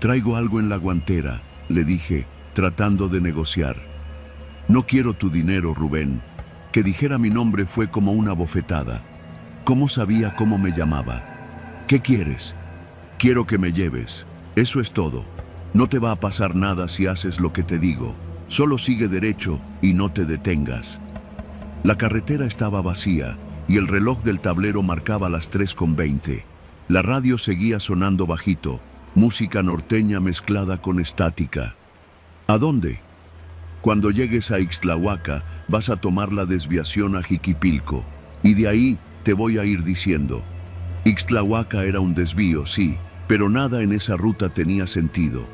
«Traigo algo en la guantera», le dije, tratando de negociar. «No quiero tu dinero, Rubén». Que dijera mi nombre fue como una bofetada. ¿Cómo sabía cómo me llamaba? «¿Qué quieres?» «Quiero que me lleves. Eso es todo. No te va a pasar nada si haces lo que te digo. Solo sigue derecho y no te detengas». La carretera estaba vacía y el reloj del tablero marcaba las 3:20. La radio seguía sonando bajito, música norteña mezclada con estática. «¿A dónde?» «Cuando llegues a Ixtlahuaca, vas a tomar la desviación a Jiquipilco, y de ahí te voy a ir diciendo». Ixtlahuaca era un desvío, sí, pero nada en esa ruta tenía sentido.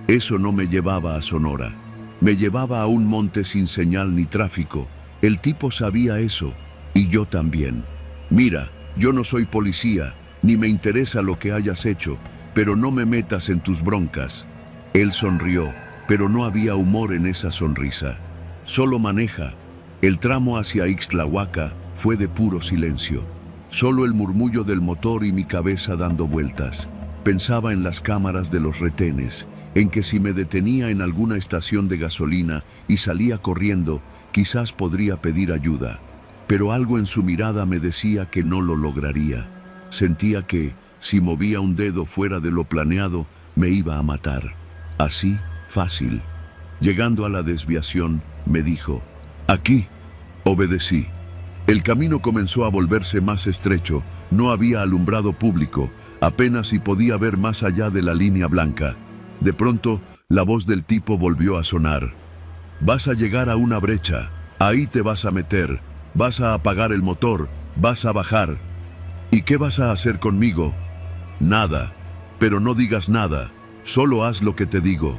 Eso no me llevaba a Sonora. Me llevaba a un monte sin señal ni tráfico. El tipo sabía eso, y yo también. «Mira, yo no soy policía, ni me interesa lo que hayas hecho, pero no me metas en tus broncas». Él sonrió, pero no había humor en esa sonrisa. «Solo maneja». El tramo hacia Ixtlahuaca fue de puro silencio. Solo el murmullo del motor y mi cabeza dando vueltas. Pensaba en las cámaras de los retenes, en que si me detenía en alguna estación de gasolina y salía corriendo, quizás podría pedir ayuda. Pero algo en su mirada me decía que no lo lograría. Sentía que, si movía un dedo fuera de lo planeado, me iba a matar. Así, fácil. Llegando a la desviación, me dijo: «Aquí». Obedecí. El camino comenzó a volverse más estrecho. No había alumbrado público, apenas si podía ver más allá de la línea blanca. De pronto, la voz del tipo volvió a sonar. «Vas a llegar a una brecha. Ahí te vas a meter. Vas a apagar el motor. Vas a bajar». «¿Y qué vas a hacer conmigo?» «Nada. Pero no digas nada. Solo haz lo que te digo».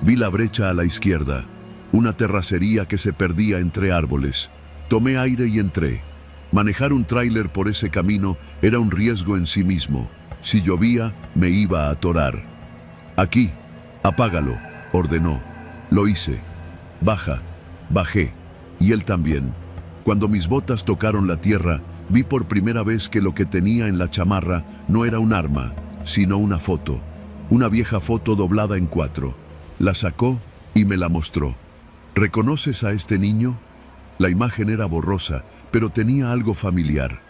Vi la brecha a la izquierda, una terracería que se perdía entre árboles. Tomé aire y entré. Manejar un tráiler por ese camino era un riesgo en sí mismo. Si llovía, me iba a atorar. «Aquí, apágalo», ordenó. Lo hice. «Baja». Bajé. Y él también. Cuando mis botas tocaron la tierra, vi por primera vez que lo que tenía en la chamarra no era un arma, sino una foto. Una vieja foto doblada en 4. La sacó y me la mostró. «¿Reconoces a este niño?» La imagen era borrosa, pero tenía algo familiar.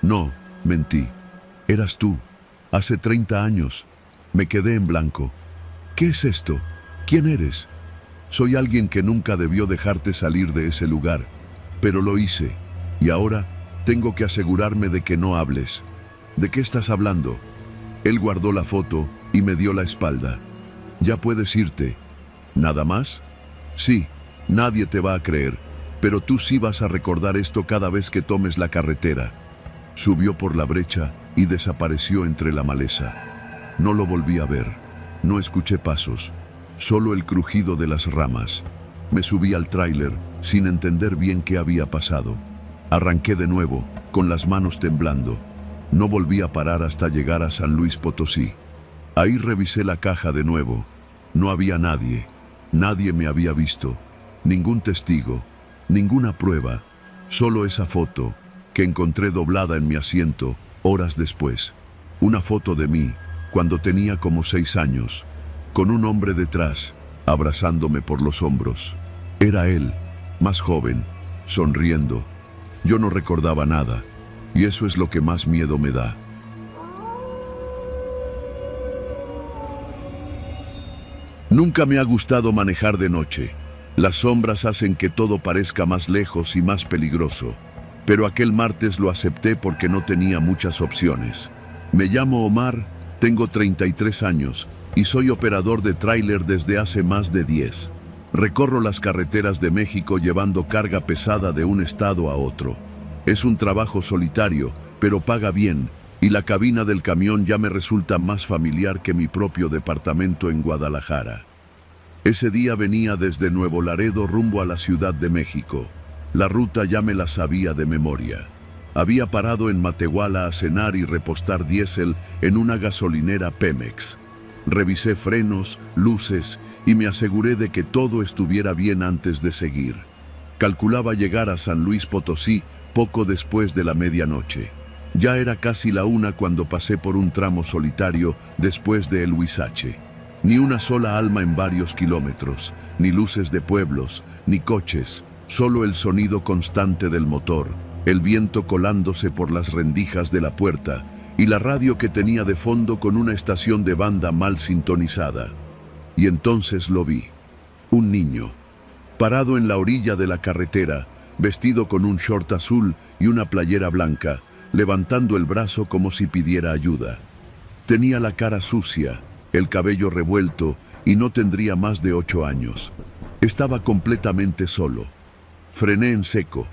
«No», mentí. «Eras tú. Hace 30 años». Me quedé en blanco. «¿Qué es esto? ¿Quién eres?» «Soy alguien que nunca debió dejarte salir de ese lugar, pero lo hice, y ahora tengo que asegurarme de que no hables». «¿De qué estás hablando?» Él guardó la foto y me dio la espalda. «Ya puedes irte». «¿Nada más?» «Sí, nadie te va a creer, pero tú sí vas a recordar esto cada vez que tomes la carretera». Subió por la brecha y desapareció entre la maleza. No lo volví a ver. No escuché pasos, solo el crujido de las ramas. Me subí al tráiler sin entender bien qué había pasado. Arranqué de nuevo, con las manos temblando. No volví a parar hasta llegar a San Luis Potosí. Ahí revisé la caja de nuevo. No había nadie. Nadie me había visto. Ningún testigo. Ninguna prueba. Solo esa foto, que encontré doblada en mi asiento horas después. Una foto de mí, cuando tenía como 6 años, con un hombre detrás, abrazándome por los hombros. Era él, más joven, sonriendo. Yo no recordaba nada, y eso es lo que más miedo me da. Nunca me ha gustado manejar de noche. Las sombras hacen que todo parezca más lejos y más peligroso. Pero aquel martes lo acepté porque no tenía muchas opciones. Me llamo Omar, tengo 33 años y soy operador de tráiler desde hace más de 10. Recorro las carreteras de México llevando carga pesada de un estado a otro. Es un trabajo solitario, pero paga bien, y la cabina del camión ya me resulta más familiar que mi propio departamento en Guadalajara. Ese día venía desde Nuevo Laredo rumbo a la Ciudad de México. La ruta ya me la sabía de memoria. Había parado en Matehuala a cenar y repostar diésel en una gasolinera Pemex. Revisé frenos, luces y me aseguré de que todo estuviera bien antes de seguir. Calculaba llegar a San Luis Potosí poco después de la medianoche. Ya era casi la 1 cuando pasé por un tramo solitario después de El Huizache. Ni una sola alma en varios kilómetros, ni luces de pueblos, ni coches, solo el sonido constante del motor, el viento colándose por las rendijas de la puerta y la radio que tenía de fondo con una estación de banda mal sintonizada. Y entonces lo vi. Un niño, parado en la orilla de la carretera, vestido con un short azul y una playera blanca, levantando el brazo como si pidiera ayuda. Tenía la cara sucia, el cabello revuelto y no tendría más de 8 años. Estaba completamente solo. Frené en seco,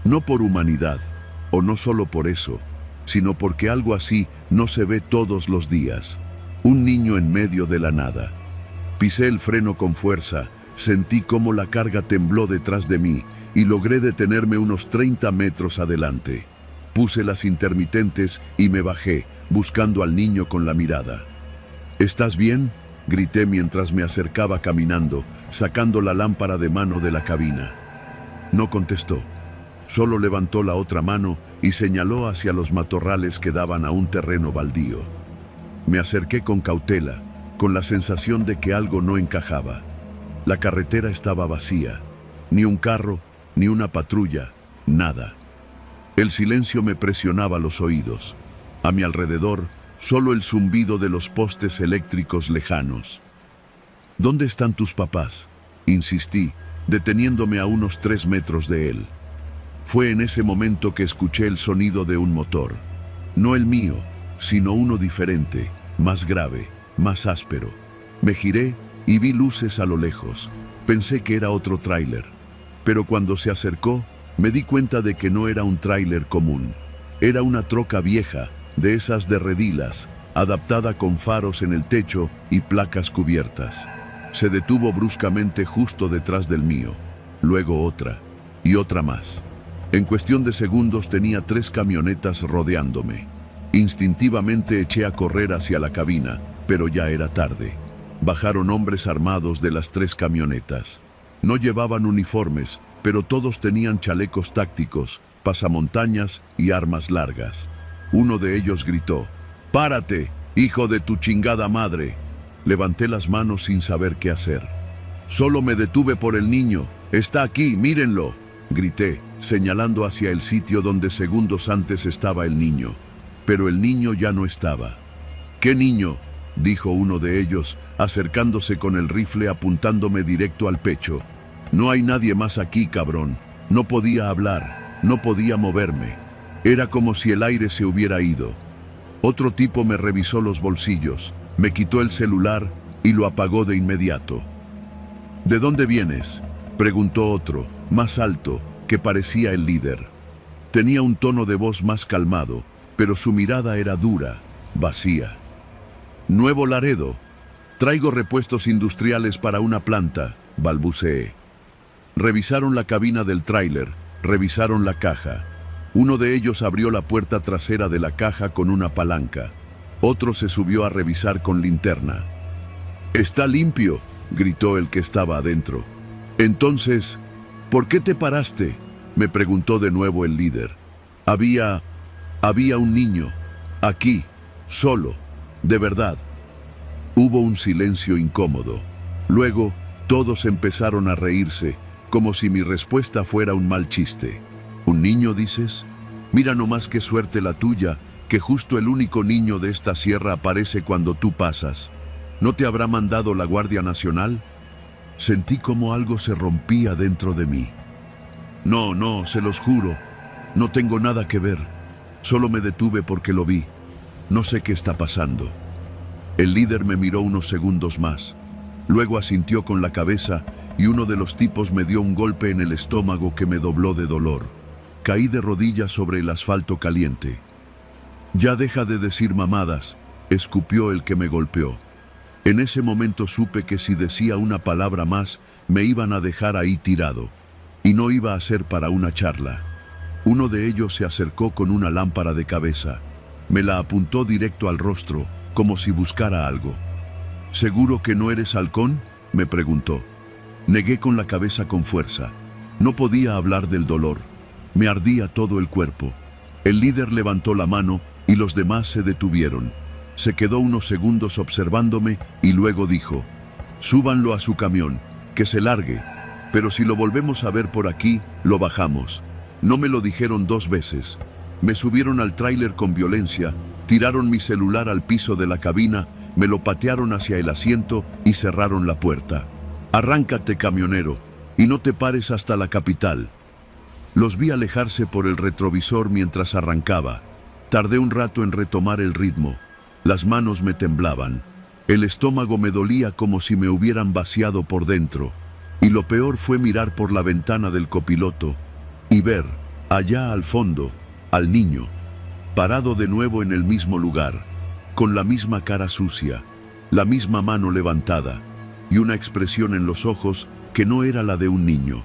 no por humanidad, o no solo por eso, sino porque algo así no se ve todos los días. Un niño en medio de la nada. Pisé el freno con fuerza, sentí cómo la carga tembló detrás de mí y logré detenerme unos 30 metros adelante. Puse las intermitentes y me bajé, buscando al niño con la mirada. ¿Estás bien?, grité mientras me acercaba caminando, sacando la lámpara de mano de la cabina. No contestó. Solo levantó la otra mano y señaló hacia los matorrales que daban a un terreno baldío. Me acerqué con cautela, con la sensación de que algo no encajaba. La carretera estaba vacía. Ni un carro, ni una patrulla, nada. El silencio me presionaba los oídos. A mi alrededor, solo el zumbido de los postes eléctricos lejanos. ¿Dónde están tus papás?, insistí, deteniéndome a unos 3 metros de él. Fue en ese momento que escuché el sonido de un motor. No el mío, sino uno diferente, más grave, más áspero. Me giré y vi luces a lo lejos. Pensé que era otro tráiler. Pero cuando se acercó, me di cuenta de que no era un tráiler común. Era una troca vieja, de esas de redilas, adaptada con faros en el techo y placas cubiertas. Se detuvo bruscamente justo detrás del mío, luego otra y otra más. En cuestión de segundos tenía 3 camionetas rodeándome. Instintivamente eché a correr hacia la cabina, pero ya era tarde. Bajaron hombres armados de las 3 camionetas. No llevaban uniformes, pero todos tenían chalecos tácticos, pasamontañas y armas largas. Uno de ellos gritó: «¡Párate, hijo de tu chingada madre!». Levanté las manos sin saber qué hacer. «Solo me detuve por el niño. Está aquí, mírenlo», grité, señalando hacia el sitio donde segundos antes estaba el niño. Pero el niño ya no estaba. «¿Qué niño?», dijo uno de ellos, acercándose con el rifle apuntándome directo al pecho. «No hay nadie más aquí, cabrón». No podía hablar, no podía moverme. Era como si el aire se hubiera ido. Otro tipo me revisó los bolsillos, me quitó el celular y lo apagó de inmediato. «¿De dónde vienes?», preguntó otro, más alto, que parecía el líder. Tenía un tono de voz más calmado, pero su mirada era dura, vacía. «Nuevo Laredo. Traigo repuestos industriales para una planta», balbuceé. Revisaron la cabina del tráiler, revisaron la caja. Uno de ellos abrió la puerta trasera de la caja con una palanca. Otro se subió a revisar con linterna. «Está limpio», gritó el que estaba adentro. «Entonces, ¿por qué te paraste?», me preguntó de nuevo el líder. Había un niño, aquí, Solo, de verdad. Hubo un silencio incómodo. Luego, todos empezaron a reírse, como si mi respuesta fuera un mal chiste. ¿Un niño, dices? Mira nomás qué suerte la tuya, que justo el único niño de esta sierra aparece cuando tú pasas. ¿No te habrá mandado la Guardia Nacional? Sentí como algo se rompía dentro de mí. No, se los juro. No tengo nada que ver. Solo me detuve porque lo vi. No sé qué está pasando. El líder me miró unos segundos más. Luego asintió con la cabeza y uno de los tipos me dio un golpe en el estómago que me dobló de dolor. Caí de rodillas sobre el asfalto caliente. Ya deja de decir mamadas, escupió el que me golpeó. En ese momento supe que si decía una palabra más, me iban a dejar ahí tirado. Y no iba a ser para una charla. Uno de ellos se acercó con una lámpara de cabeza. Me la apuntó directo al rostro, como si buscara algo. ¿Seguro que no eres halcón?, me preguntó. Negué con la cabeza con fuerza. No podía hablar del dolor. Me ardía todo el cuerpo. El líder levantó la mano y los demás se detuvieron. Se quedó unos segundos observándome y luego dijo: súbanlo a su camión, que se largue, pero si lo volvemos a ver por aquí, lo bajamos. No me lo dijeron 2 veces. Me subieron al tráiler con violencia, tiraron mi celular al piso de la cabina, me lo patearon hacia el asiento y cerraron la puerta. Arráncate, camionero, y no te pares hasta la capital. Los vi alejarse por el retrovisor mientras arrancaba. Tardé un rato en retomar el ritmo. Las manos me temblaban. El estómago me dolía como si me hubieran vaciado por dentro. Y lo peor fue mirar por la ventana del copiloto y ver, allá al fondo, al niño, parado de nuevo en el mismo lugar, con la misma cara sucia, la misma mano levantada y una expresión en los ojos que no era la de un niño.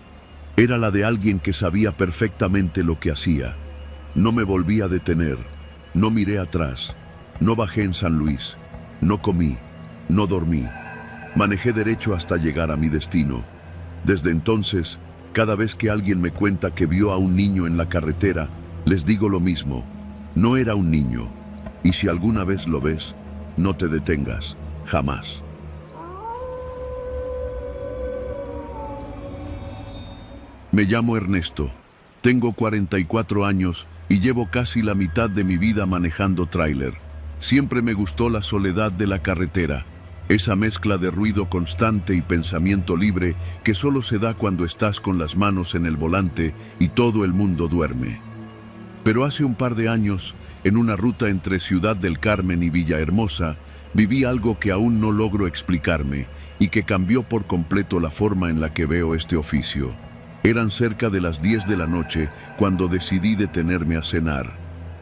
Era la de alguien que sabía perfectamente lo que hacía. No me volví a detener, no miré atrás, no bajé en San Luis, no comí, no dormí. Manejé derecho hasta llegar a mi destino. Desde entonces, cada vez que alguien me cuenta que vio a un niño en la carretera, les digo lo mismo: no era un niño. Y si alguna vez lo ves, no te detengas, jamás. Me llamo Ernesto, tengo 44 años y llevo casi la mitad de mi vida manejando tráiler. Siempre me gustó la soledad de la carretera, esa mezcla de ruido constante y pensamiento libre que solo se da cuando estás con las manos en el volante y todo el mundo duerme. Pero hace un par de años, en una ruta entre Ciudad del Carmen y Villahermosa, viví algo que aún no logro explicarme y que cambió por completo la forma en la que veo este oficio. Eran cerca de las 10 de la noche cuando decidí detenerme a cenar.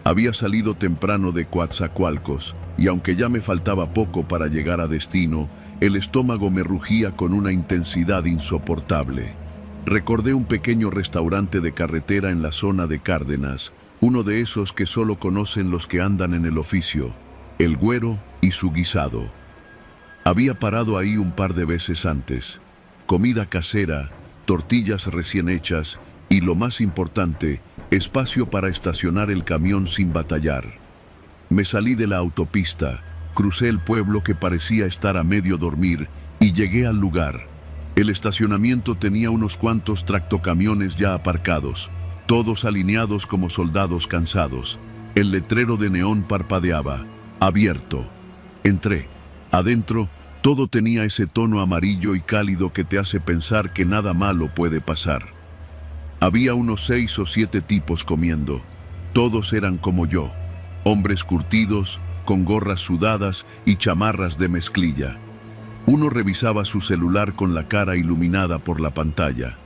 Había salido temprano de Coatzacoalcos y aunque ya me faltaba poco para llegar a destino, el estómago me rugía con una intensidad insoportable. Recordé un pequeño restaurante de carretera en la zona de Cárdenas, uno de esos que solo conocen los que andan en el oficio, El Güero y su guisado. Había parado ahí un par de veces antes. Comida casera, tortillas recién hechas y, lo más importante, espacio para estacionar el camión sin batallar. Me salí de la autopista, crucé el pueblo que parecía estar a medio dormir y llegué al lugar. El estacionamiento tenía unos cuantos tractocamiones ya aparcados, todos alineados como soldados cansados. El letrero de neón parpadeaba, abierto. Entré. Adentro, todo tenía ese tono amarillo y cálido que te hace pensar que nada malo puede pasar. Había unos 6 o 7 tipos comiendo. Todos eran como yo, hombres curtidos, con gorras sudadas y chamarras de mezclilla. Uno revisaba su celular con la cara iluminada por la pantalla.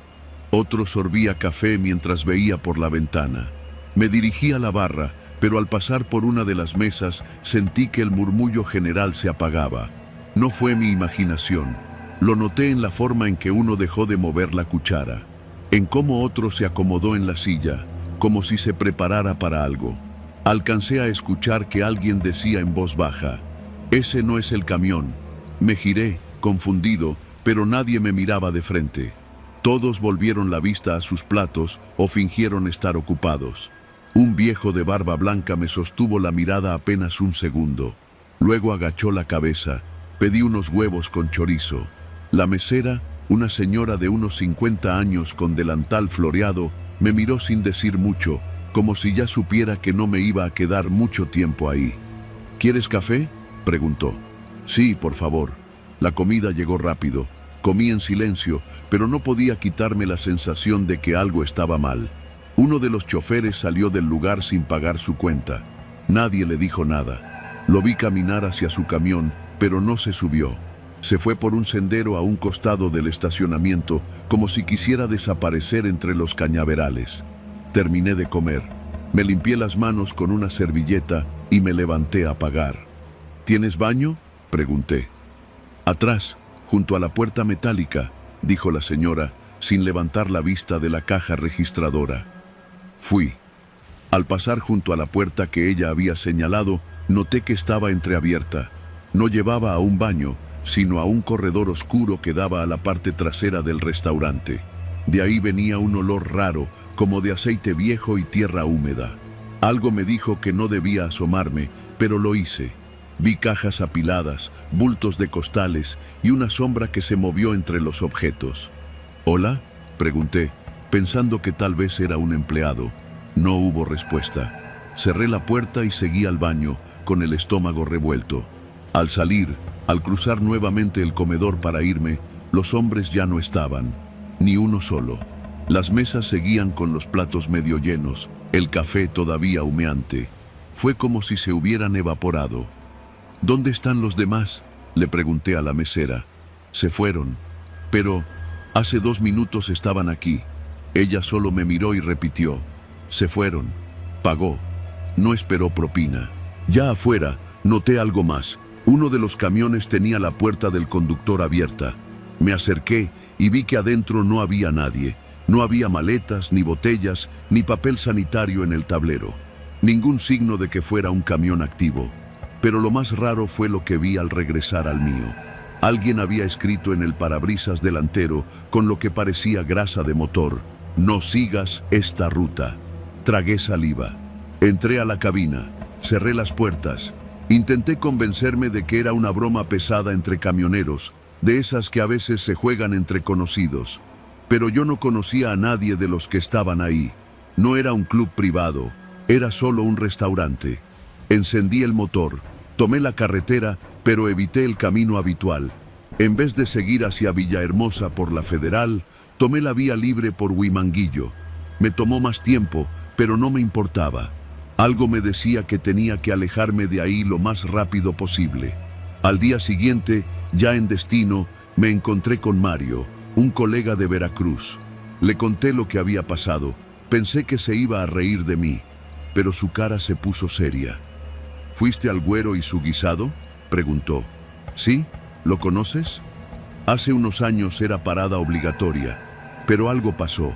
Otro sorbía café mientras veía por la ventana. Me dirigí a la barra, pero al pasar por una de las mesas sentí que el murmullo general se apagaba. No fue mi imaginación. Lo noté en la forma en que uno dejó de mover la cuchara, en cómo otro se acomodó en la silla, como si se preparara para algo. Alcancé a escuchar que alguien decía en voz baja: «Ese no es el camión». Me giré, confundido, pero nadie me miraba de frente. Todos volvieron la vista a sus platos o fingieron estar ocupados. Un viejo de barba blanca me sostuvo la mirada apenas un segundo. Luego agachó la cabeza. Pedí unos huevos con chorizo. La mesera, una señora de unos 50 años con delantal floreado, me miró sin decir mucho, como si ya supiera que no me iba a quedar mucho tiempo ahí. ¿Quieres café?, preguntó. Sí, por favor. La comida llegó rápido. Comí en silencio, pero no podía quitarme la sensación de que algo estaba mal. Uno de los choferes salió del lugar sin pagar su cuenta. Nadie le dijo nada. Lo vi caminar hacia su camión, pero no se subió. Se fue por un sendero a un costado del estacionamiento, como si quisiera desaparecer entre los cañaverales. Terminé de comer. Me limpié las manos con una servilleta y me levanté a pagar. ¿Tienes baño?, pregunté. Atrás, junto a la puerta metálica, dijo la señora, sin levantar la vista de la caja registradora. Fui. Al pasar junto a la puerta que ella había señalado, noté que estaba entreabierta. No llevaba a un baño, sino a un corredor oscuro que daba a la parte trasera del restaurante. De ahí venía un olor raro, como de aceite viejo y tierra húmeda. Algo me dijo que no debía asomarme, pero lo hice. Vi cajas apiladas, bultos de costales y una sombra que se movió entre los objetos. ¿Hola?, pregunté, pensando que tal vez era un empleado. No hubo respuesta. Cerré la puerta y seguí al baño, con el estómago revuelto. Al salir, al cruzar nuevamente el comedor para irme, los hombres ya no estaban. Ni uno solo. Las mesas seguían con los platos medio llenos, el café todavía humeante. Fue como si se hubieran evaporado. ¿Dónde están los demás?, le pregunté a la mesera. Se fueron. Pero hace 2 minutos estaban aquí. Ella solo me miró y repitió. Se fueron. Pagó. No esperó propina. Ya afuera, noté algo más. Uno de los camiones tenía la puerta del conductor abierta. Me acerqué y vi que adentro no había nadie. No había maletas, ni botellas, ni papel sanitario en el tablero. Ningún signo de que fuera un camión activo. Pero lo más raro fue lo que vi al regresar al mío. Alguien había escrito en el parabrisas delantero, con lo que parecía grasa de motor: no sigas esta ruta. Tragué saliva. Entré a la cabina. Cerré las puertas. Intenté convencerme de que era una broma pesada entre camioneros, de esas que a veces se juegan entre conocidos. Pero yo no conocía a nadie de los que estaban ahí. No era un club privado, era solo un restaurante. Encendí el motor, tomé la carretera, pero evité el camino habitual. En vez de seguir hacia Villahermosa por la Federal, tomé la vía libre por Huimanguillo. Me tomó más tiempo, pero no me importaba. Algo me decía que tenía que alejarme de ahí lo más rápido posible. Al día siguiente, ya en destino, me encontré con Mario, un colega de Veracruz. Le conté lo que había pasado. Pensé que se iba a reír de mí, pero su cara se puso seria. ¿Fuiste al Güero y su guisado?, preguntó. ¿Sí? ¿Lo conoces? Hace unos años era parada obligatoria, pero algo pasó.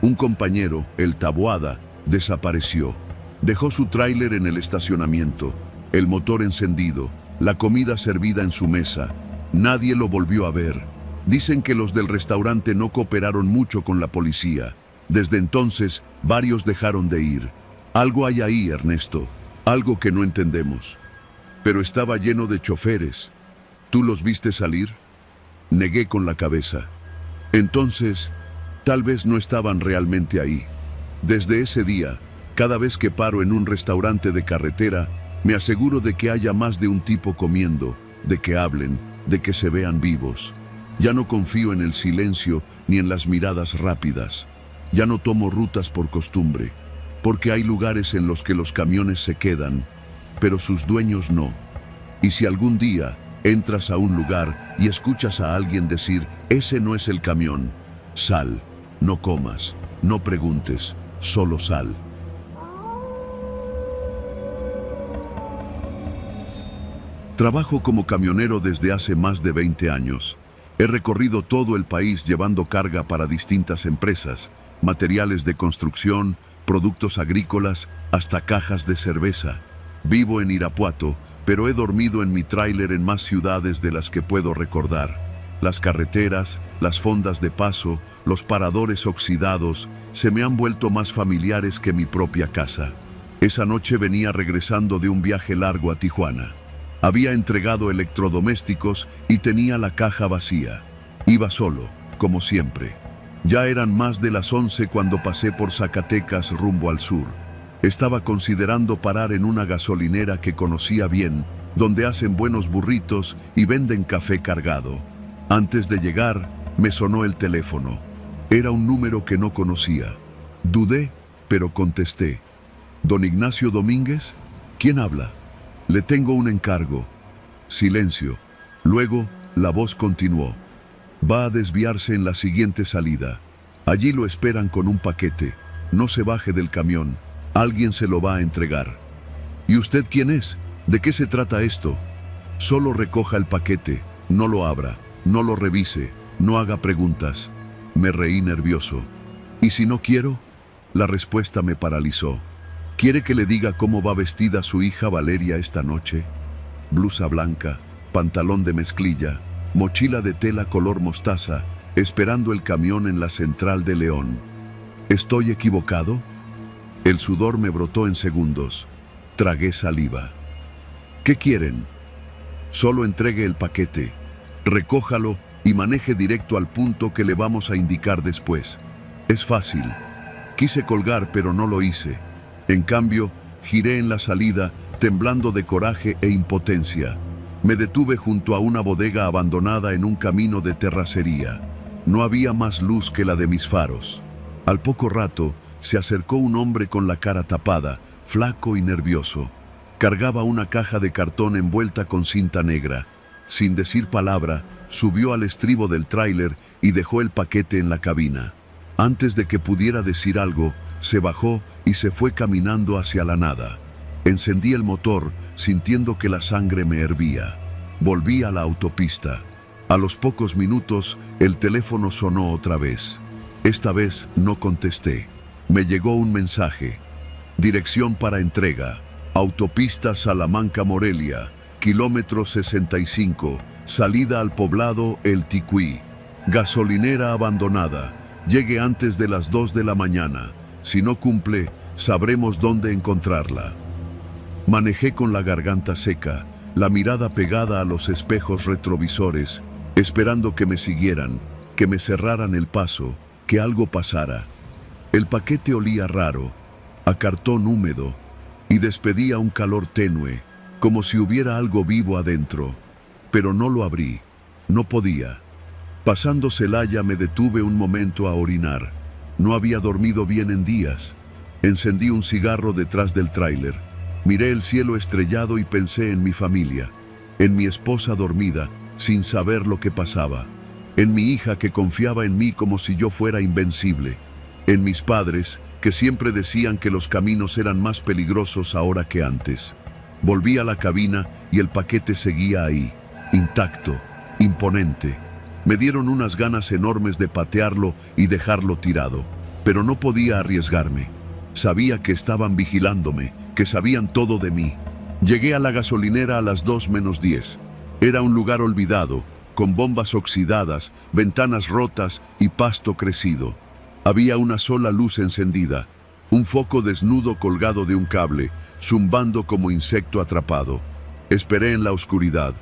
Un compañero, el Taboada, desapareció. Dejó su tráiler en el estacionamiento, el motor encendido, la comida servida en su mesa. Nadie lo volvió a ver. Dicen que los del restaurante no cooperaron mucho con la policía. Desde entonces, varios dejaron de ir. Algo hay ahí, Ernesto. Algo que no entendemos. Pero estaba lleno de choferes. ¿Tú los viste salir? Negué con la cabeza. Entonces, tal vez no estaban realmente ahí. Desde ese día, cada vez que paro en un restaurante de carretera, me aseguro de que haya más de un tipo comiendo, de que hablen, de que se vean vivos. Ya no confío en el silencio ni en las miradas rápidas. Ya no tomo rutas por costumbre, porque hay lugares en los que los camiones se quedan, pero sus dueños no. Y si algún día entras a un lugar y escuchas a alguien decir, ese no es el camión, sal, no comas, no preguntes, solo sal. Trabajo como camionero desde hace más de 20 años. He recorrido todo el país llevando carga para distintas empresas, materiales de construcción, productos agrícolas, hasta cajas de cerveza. Vivo en Irapuato, pero he dormido en mi tráiler en más ciudades de las que puedo recordar. Las carreteras, las fondas de paso, los paradores oxidados, se me han vuelto más familiares que mi propia casa. Esa noche venía regresando de un viaje largo a Tijuana. Había entregado electrodomésticos y tenía la caja vacía. Iba solo, como siempre. Ya eran más de las 11 cuando pasé por Zacatecas rumbo al sur. Estaba considerando parar en una gasolinera que conocía bien, donde hacen buenos burritos y venden café cargado. Antes de llegar, me sonó el teléfono. Era un número que no conocía. Dudé, pero contesté. ¿Don Ignacio Domínguez? ¿Quién habla? Le tengo un encargo. Silencio. Luego, la voz continuó. Va a desviarse en la siguiente salida. Allí lo esperan con un paquete. No se baje del camión. Alguien se lo va a entregar. ¿Y usted quién es? ¿De qué se trata esto? Solo recoja el paquete. No lo abra. No lo revise. No haga preguntas. Me reí nervioso. ¿Y si no quiero? La respuesta me paralizó. ¿Quiere que le diga cómo va vestida su hija Valeria esta noche? Blusa blanca, pantalón de mezclilla, mochila de tela color mostaza, esperando el camión en la central de León. ¿Estoy equivocado? El sudor me brotó en segundos. Tragué saliva. ¿Qué quieren? Solo entregue el paquete. Recójalo y maneje directo al punto que le vamos a indicar después. Es fácil. Quise colgar, pero no lo hice. En cambio, giré en la salida, temblando de coraje e impotencia. Me detuve junto a una bodega abandonada en un camino de terracería. No había más luz que la de mis faros. Al poco rato, se acercó un hombre con la cara tapada, flaco y nervioso. Cargaba una caja de cartón envuelta con cinta negra. Sin decir palabra, subió al estribo del tráiler y dejó el paquete en la cabina. Antes de que pudiera decir algo, se bajó y se fue caminando hacia la nada. Encendí el motor, sintiendo que la sangre me hervía. Volví a la autopista. A los pocos minutos, el teléfono sonó otra vez. Esta vez no contesté. Me llegó un mensaje. Dirección para entrega. Autopista Salamanca-Morelia, kilómetro 65, salida al poblado El Ticuí. Gasolinera abandonada. Llegue antes de las 2 de la mañana. Si no cumple, sabremos dónde encontrarla. Manejé con la garganta seca, la mirada pegada a los espejos retrovisores, esperando que me siguieran, que me cerraran el paso, que algo pasara. El paquete olía raro, a cartón húmedo, y despedía un calor tenue, como si hubiera algo vivo adentro. Pero no lo abrí, no podía. Pasando Celaya me detuve un momento a orinar. No había dormido bien en días. Encendí un cigarro detrás del tráiler. Miré el cielo estrellado y pensé en mi familia, en mi esposa dormida, sin saber lo que pasaba, en mi hija que confiaba en mí como si yo fuera invencible, en mis padres que siempre decían que los caminos eran más peligrosos ahora que antes. Volví a la cabina y el paquete seguía ahí, intacto, imponente. Me dieron unas ganas enormes de patearlo y dejarlo tirado, pero no podía arriesgarme. Sabía que estaban vigilándome, que sabían todo de mí. Llegué a la gasolinera a las 2 menos 10. Era un lugar olvidado, con bombas oxidadas, ventanas rotas y pasto crecido. Había una sola luz encendida, un foco desnudo colgado de un cable, zumbando como insecto atrapado. Esperé en la oscuridad.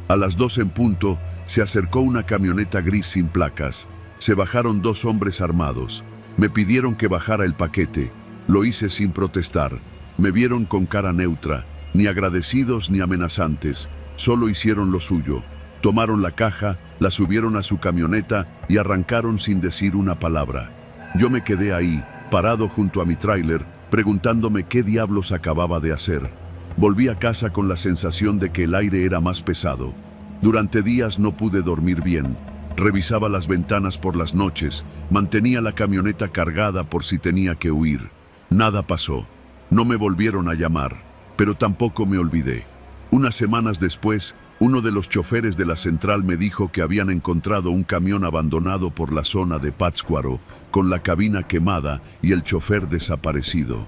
A las 2 en punto, se acercó una camioneta gris sin placas. Se bajaron 2 hombres armados. Me pidieron que bajara el paquete. Lo hice sin protestar. Me vieron con cara neutra, ni agradecidos ni amenazantes. Solo hicieron lo suyo. Tomaron la caja, la subieron a su camioneta y arrancaron sin decir una palabra. Yo me quedé ahí, parado junto a mi tráiler, preguntándome qué diablos acababa de hacer. Volví a casa con la sensación de que el aire era más pesado. Durante días no pude dormir bien. Revisaba las ventanas por las noches, mantenía la camioneta cargada por si tenía que huir. Nada pasó. No me volvieron a llamar, pero tampoco me olvidé. Unas semanas después, uno de los choferes de la central me dijo que habían encontrado un camión abandonado por la zona de Pátzcuaro, con la cabina quemada y el chofer desaparecido.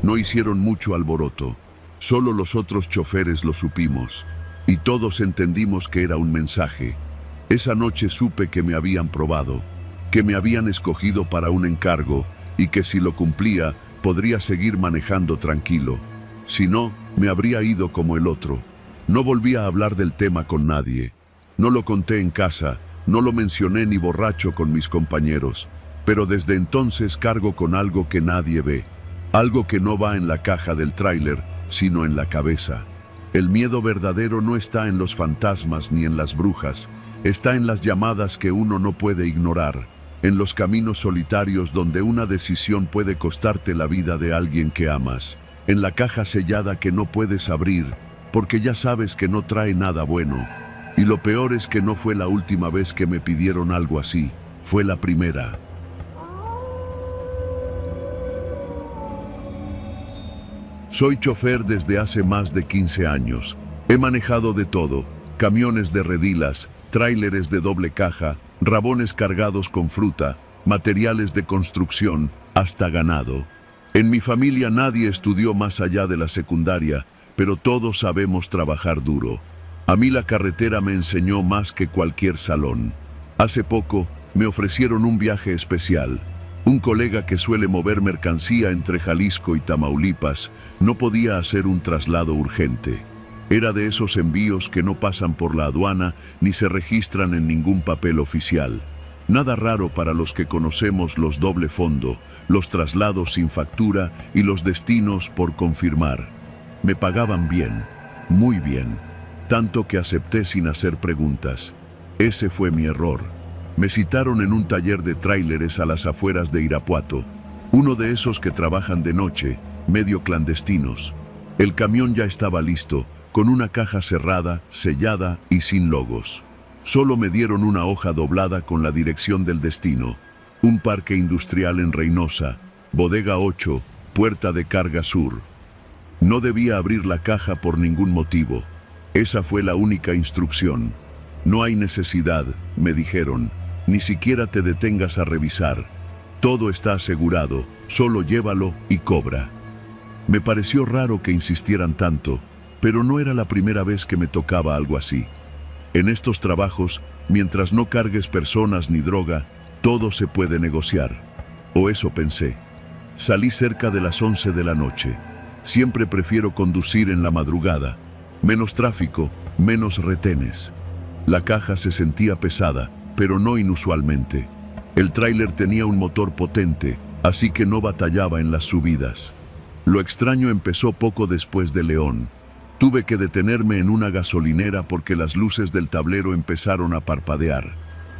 No hicieron mucho alboroto. Solo los otros choferes lo supimos, y todos entendimos que era un mensaje. Esa noche supe que me habían probado, que me habían escogido para un encargo y que si lo cumplía podría seguir manejando tranquilo. Si no, me habría ido como el otro. No volví a hablar del tema con nadie. No lo conté en casa, no lo mencioné ni borracho con mis compañeros, pero desde entonces cargo con algo que nadie ve, algo que no va en la caja del tráiler, sino en la cabeza. El miedo verdadero no está en los fantasmas ni en las brujas, está en las llamadas que uno no puede ignorar, en los caminos solitarios donde una decisión puede costarte la vida de alguien que amas, en la caja sellada que no puedes abrir, porque ya sabes que no trae nada bueno. Y lo peor es que no fue la última vez que me pidieron algo así, fue la primera. Soy chofer desde hace más de 15 años. He manejado de todo, camiones de redilas, tráileres de doble caja, rabones cargados con fruta, materiales de construcción, hasta ganado. En mi familia nadie estudió más allá de la secundaria, pero todos sabemos trabajar duro. A mí la carretera me enseñó más que cualquier salón. Hace poco me ofrecieron un viaje especial. Un colega que suele mover mercancía entre Jalisco y Tamaulipas no podía hacer un traslado urgente. Era de esos envíos que no pasan por la aduana ni se registran en ningún papel oficial. Nada raro para los que conocemos los doble fondo, los traslados sin factura y los destinos por confirmar. Me pagaban bien, muy bien, tanto que acepté sin hacer preguntas. Ese fue mi error. Me citaron en un taller de tráileres a las afueras de Irapuato, uno de esos que trabajan de noche, medio clandestinos. El camión ya estaba listo, con una caja cerrada, sellada y sin logos. Solo me dieron una hoja doblada con la dirección del destino. Un parque industrial en Reynosa, bodega 8, puerta de carga sur. No debía abrir la caja por ningún motivo. Esa fue la única instrucción. No hay necesidad, me dijeron. Ni siquiera te detengas a revisar. Todo está asegurado, solo llévalo y cobra. Me pareció raro que insistieran tanto, pero no era la primera vez que me tocaba algo así. En estos trabajos, mientras no cargues personas ni droga, todo se puede negociar. O eso pensé. Salí cerca de las 11 de la noche. Siempre prefiero conducir en la madrugada. Menos tráfico, menos retenes. La caja se sentía pesada, pero no inusualmente. El tráiler tenía un motor potente, así que no batallaba en las subidas. Lo extraño empezó poco después de León. Tuve que detenerme en una gasolinera porque las luces del tablero empezaron a parpadear.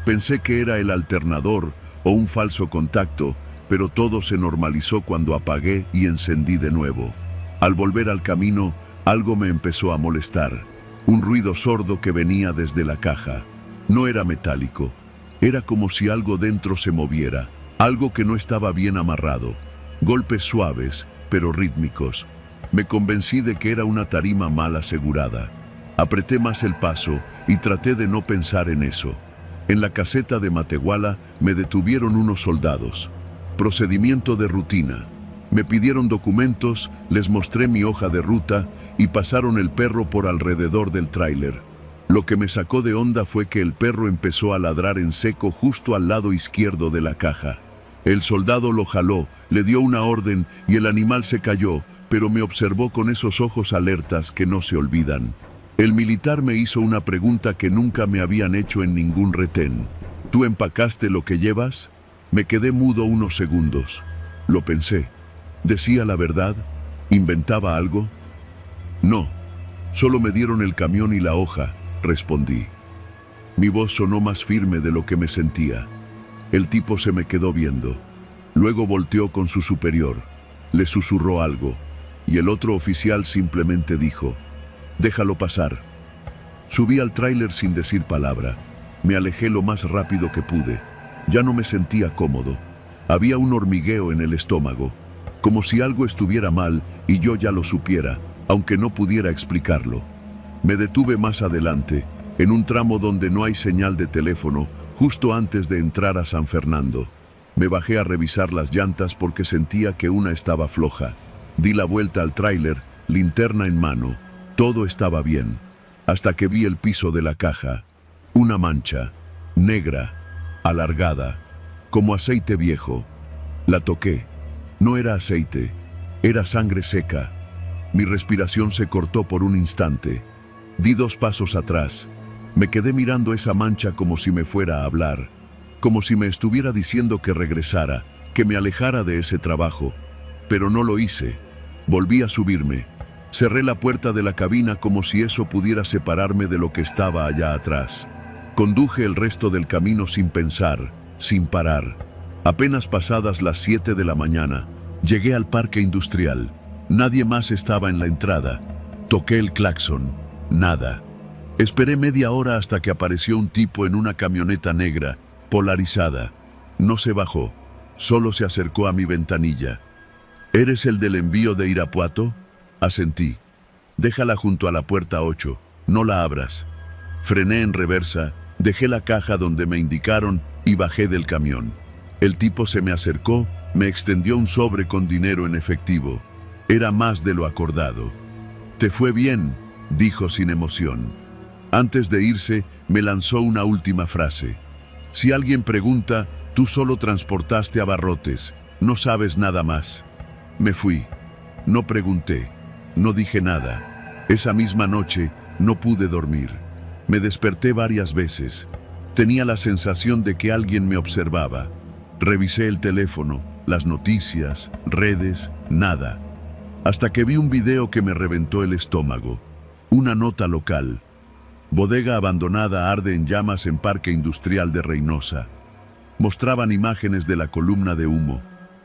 Pensé que era el alternador o un falso contacto, pero todo se normalizó cuando apagué y encendí de nuevo. Al volver al camino, algo me empezó a molestar. Un ruido sordo que venía desde la caja. No era metálico. Era como si algo dentro se moviera, algo que no estaba bien amarrado. Golpes suaves, pero rítmicos. Me convencí de que era una tarima mal asegurada. Apreté más el paso y traté de no pensar en eso. En la caseta de Matehuala me detuvieron unos soldados. Procedimiento de rutina. Me pidieron documentos, les mostré mi hoja de ruta y pasaron el perro por alrededor del tráiler. Lo que me sacó de onda fue que el perro empezó a ladrar en seco justo al lado izquierdo de la caja. El soldado lo jaló, le dio una orden y el animal se cayó, pero me observó con esos ojos alertas que no se olvidan. El militar me hizo una pregunta que nunca me habían hecho en ningún retén. ¿Tú empacaste lo que llevas? Me quedé mudo unos segundos. Lo pensé. ¿Decía la verdad? ¿Inventaba algo? No, solo me dieron el camión y la hoja, respondí. Mi voz sonó más firme de lo que me sentía. El tipo se me quedó viendo. Luego volteó con su superior. Le susurró algo, y el otro oficial simplemente dijo: «Déjalo pasar». Subí al tráiler sin decir palabra. Me alejé lo más rápido que pude. Ya no me sentía cómodo. Había un hormigueo en el estómago, como si algo estuviera mal y yo ya lo supiera, aunque no pudiera explicarlo. Me detuve más adelante, en un tramo donde no hay señal de teléfono, justo antes de entrar a San Fernando. Me bajé a revisar las llantas porque sentía que una estaba floja. Di la vuelta al tráiler, linterna en mano. Todo estaba bien, hasta que vi el piso de la caja. Una mancha, negra, alargada, como aceite viejo. La toqué. No era aceite, era sangre seca. Mi respiración se cortó por un instante. Di 2 pasos atrás. Me quedé mirando esa mancha como si me fuera a hablar, como si me estuviera diciendo que regresara, que me alejara de ese trabajo. Pero no lo hice. Volví a subirme. Cerré la puerta de la cabina como si eso pudiera separarme de lo que estaba allá atrás. Conduje el resto del camino sin pensar, sin parar. Apenas pasadas las 7 de la mañana, llegué al parque industrial. Nadie más estaba en la entrada. Toqué el claxon. Nada. Esperé media hora hasta que apareció un tipo en una camioneta negra, polarizada. No se bajó, solo se acercó a mi ventanilla. ¿Eres el del envío de Irapuato? Asentí. Déjala junto a la puerta 8, no la abras. Frené en reversa, dejé la caja donde me indicaron y bajé del camión. El tipo se me acercó, me extendió un sobre con dinero en efectivo. Era más de lo acordado. «¿Te fue bien?», dijo sin emoción. Antes de irse, me lanzó una última frase. «Si alguien pregunta, tú solo transportaste abarrotes, no sabes nada más». Me fui. No pregunté. No dije nada. Esa misma noche no pude dormir. Me desperté varias veces. Tenía la sensación de que alguien me observaba. Revisé el teléfono, las noticias, redes, nada. Hasta que vi un video que me reventó el estómago. Una nota local. Bodega abandonada arde en llamas en Parque Industrial de Reynosa. Mostraban imágenes de la columna de humo.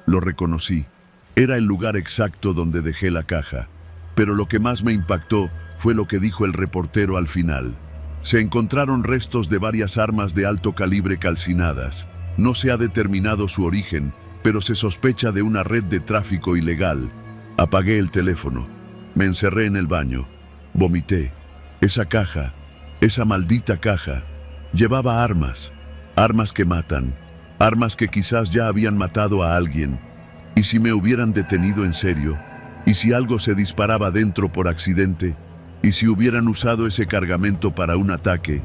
Lo reconocí. Era el lugar exacto donde dejé la caja. Pero lo que más me impactó fue lo que dijo el reportero al final. Se encontraron restos de varias armas de alto calibre calcinadas. No se ha determinado su origen, pero se sospecha de una red de tráfico ilegal. Apagué el teléfono. Me encerré en el baño. Vomité. Esa caja, esa maldita caja, llevaba armas. Armas que matan. Armas que quizás ya habían matado a alguien. ¿Y si me hubieran detenido en serio? ¿Y si algo se disparaba dentro por accidente? ¿Y si hubieran usado ese cargamento para un ataque?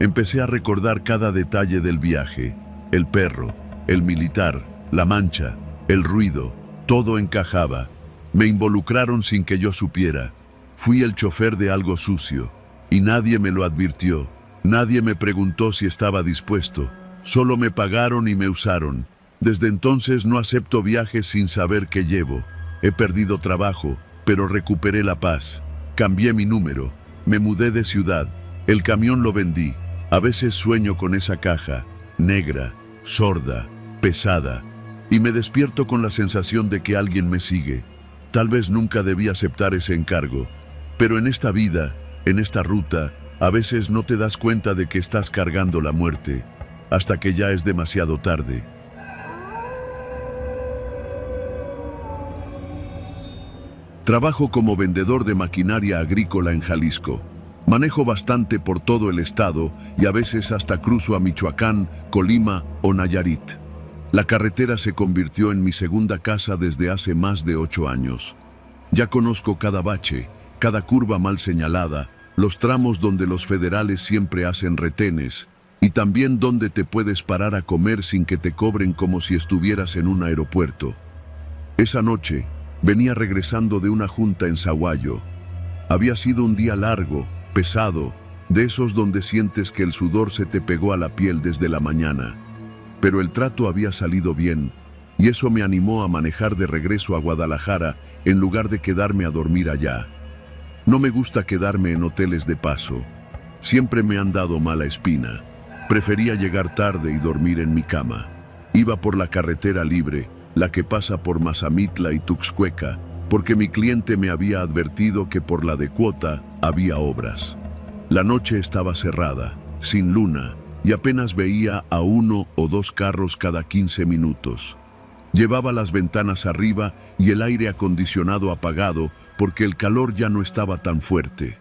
Empecé a recordar cada detalle del viaje. El perro, el militar, la mancha, el ruido, todo encajaba. Me involucraron sin que yo supiera. Fui el chofer de algo sucio, y nadie me lo advirtió. Nadie me preguntó si estaba dispuesto. Solo me pagaron y me usaron. Desde entonces no acepto viajes sin saber qué llevo. He perdido trabajo, pero recuperé la paz. Cambié mi número. Me mudé de ciudad. El camión lo vendí. A veces sueño con esa caja, negra, sorda, pesada, y me despierto con la sensación de que alguien me sigue. Tal vez nunca debí aceptar ese encargo, pero en esta vida, en esta ruta, a veces no te das cuenta de que estás cargando la muerte, hasta que ya es demasiado tarde. Trabajo como vendedor de maquinaria agrícola en Jalisco. Manejo bastante por todo el estado y a veces hasta cruzo a Michoacán, Colima o Nayarit. La carretera se convirtió en mi segunda casa desde hace más de 8 años. Ya conozco cada bache, cada curva mal señalada, los tramos donde los federales siempre hacen retenes y también donde te puedes parar a comer sin que te cobren como si estuvieras en un aeropuerto. Esa noche venía regresando de una junta en Sahuayo. Había sido un día largo, pesado, de esos donde sientes que el sudor se te pegó a la piel desde la mañana. Pero el trato había salido bien, y eso me animó a manejar de regreso a Guadalajara en lugar de quedarme a dormir allá. No me gusta quedarme en hoteles de paso. Siempre me han dado mala espina. Prefería llegar tarde y dormir en mi cama. Iba por la carretera libre, la que pasa por Mazamitla y Tuxcueca, porque mi cliente me había advertido que por la de Cuota había obras. La noche estaba cerrada, sin luna, y apenas veía a 1 o 2 carros cada 15 minutos. Llevaba las ventanas arriba y el aire acondicionado apagado porque el calor ya no estaba tan fuerte.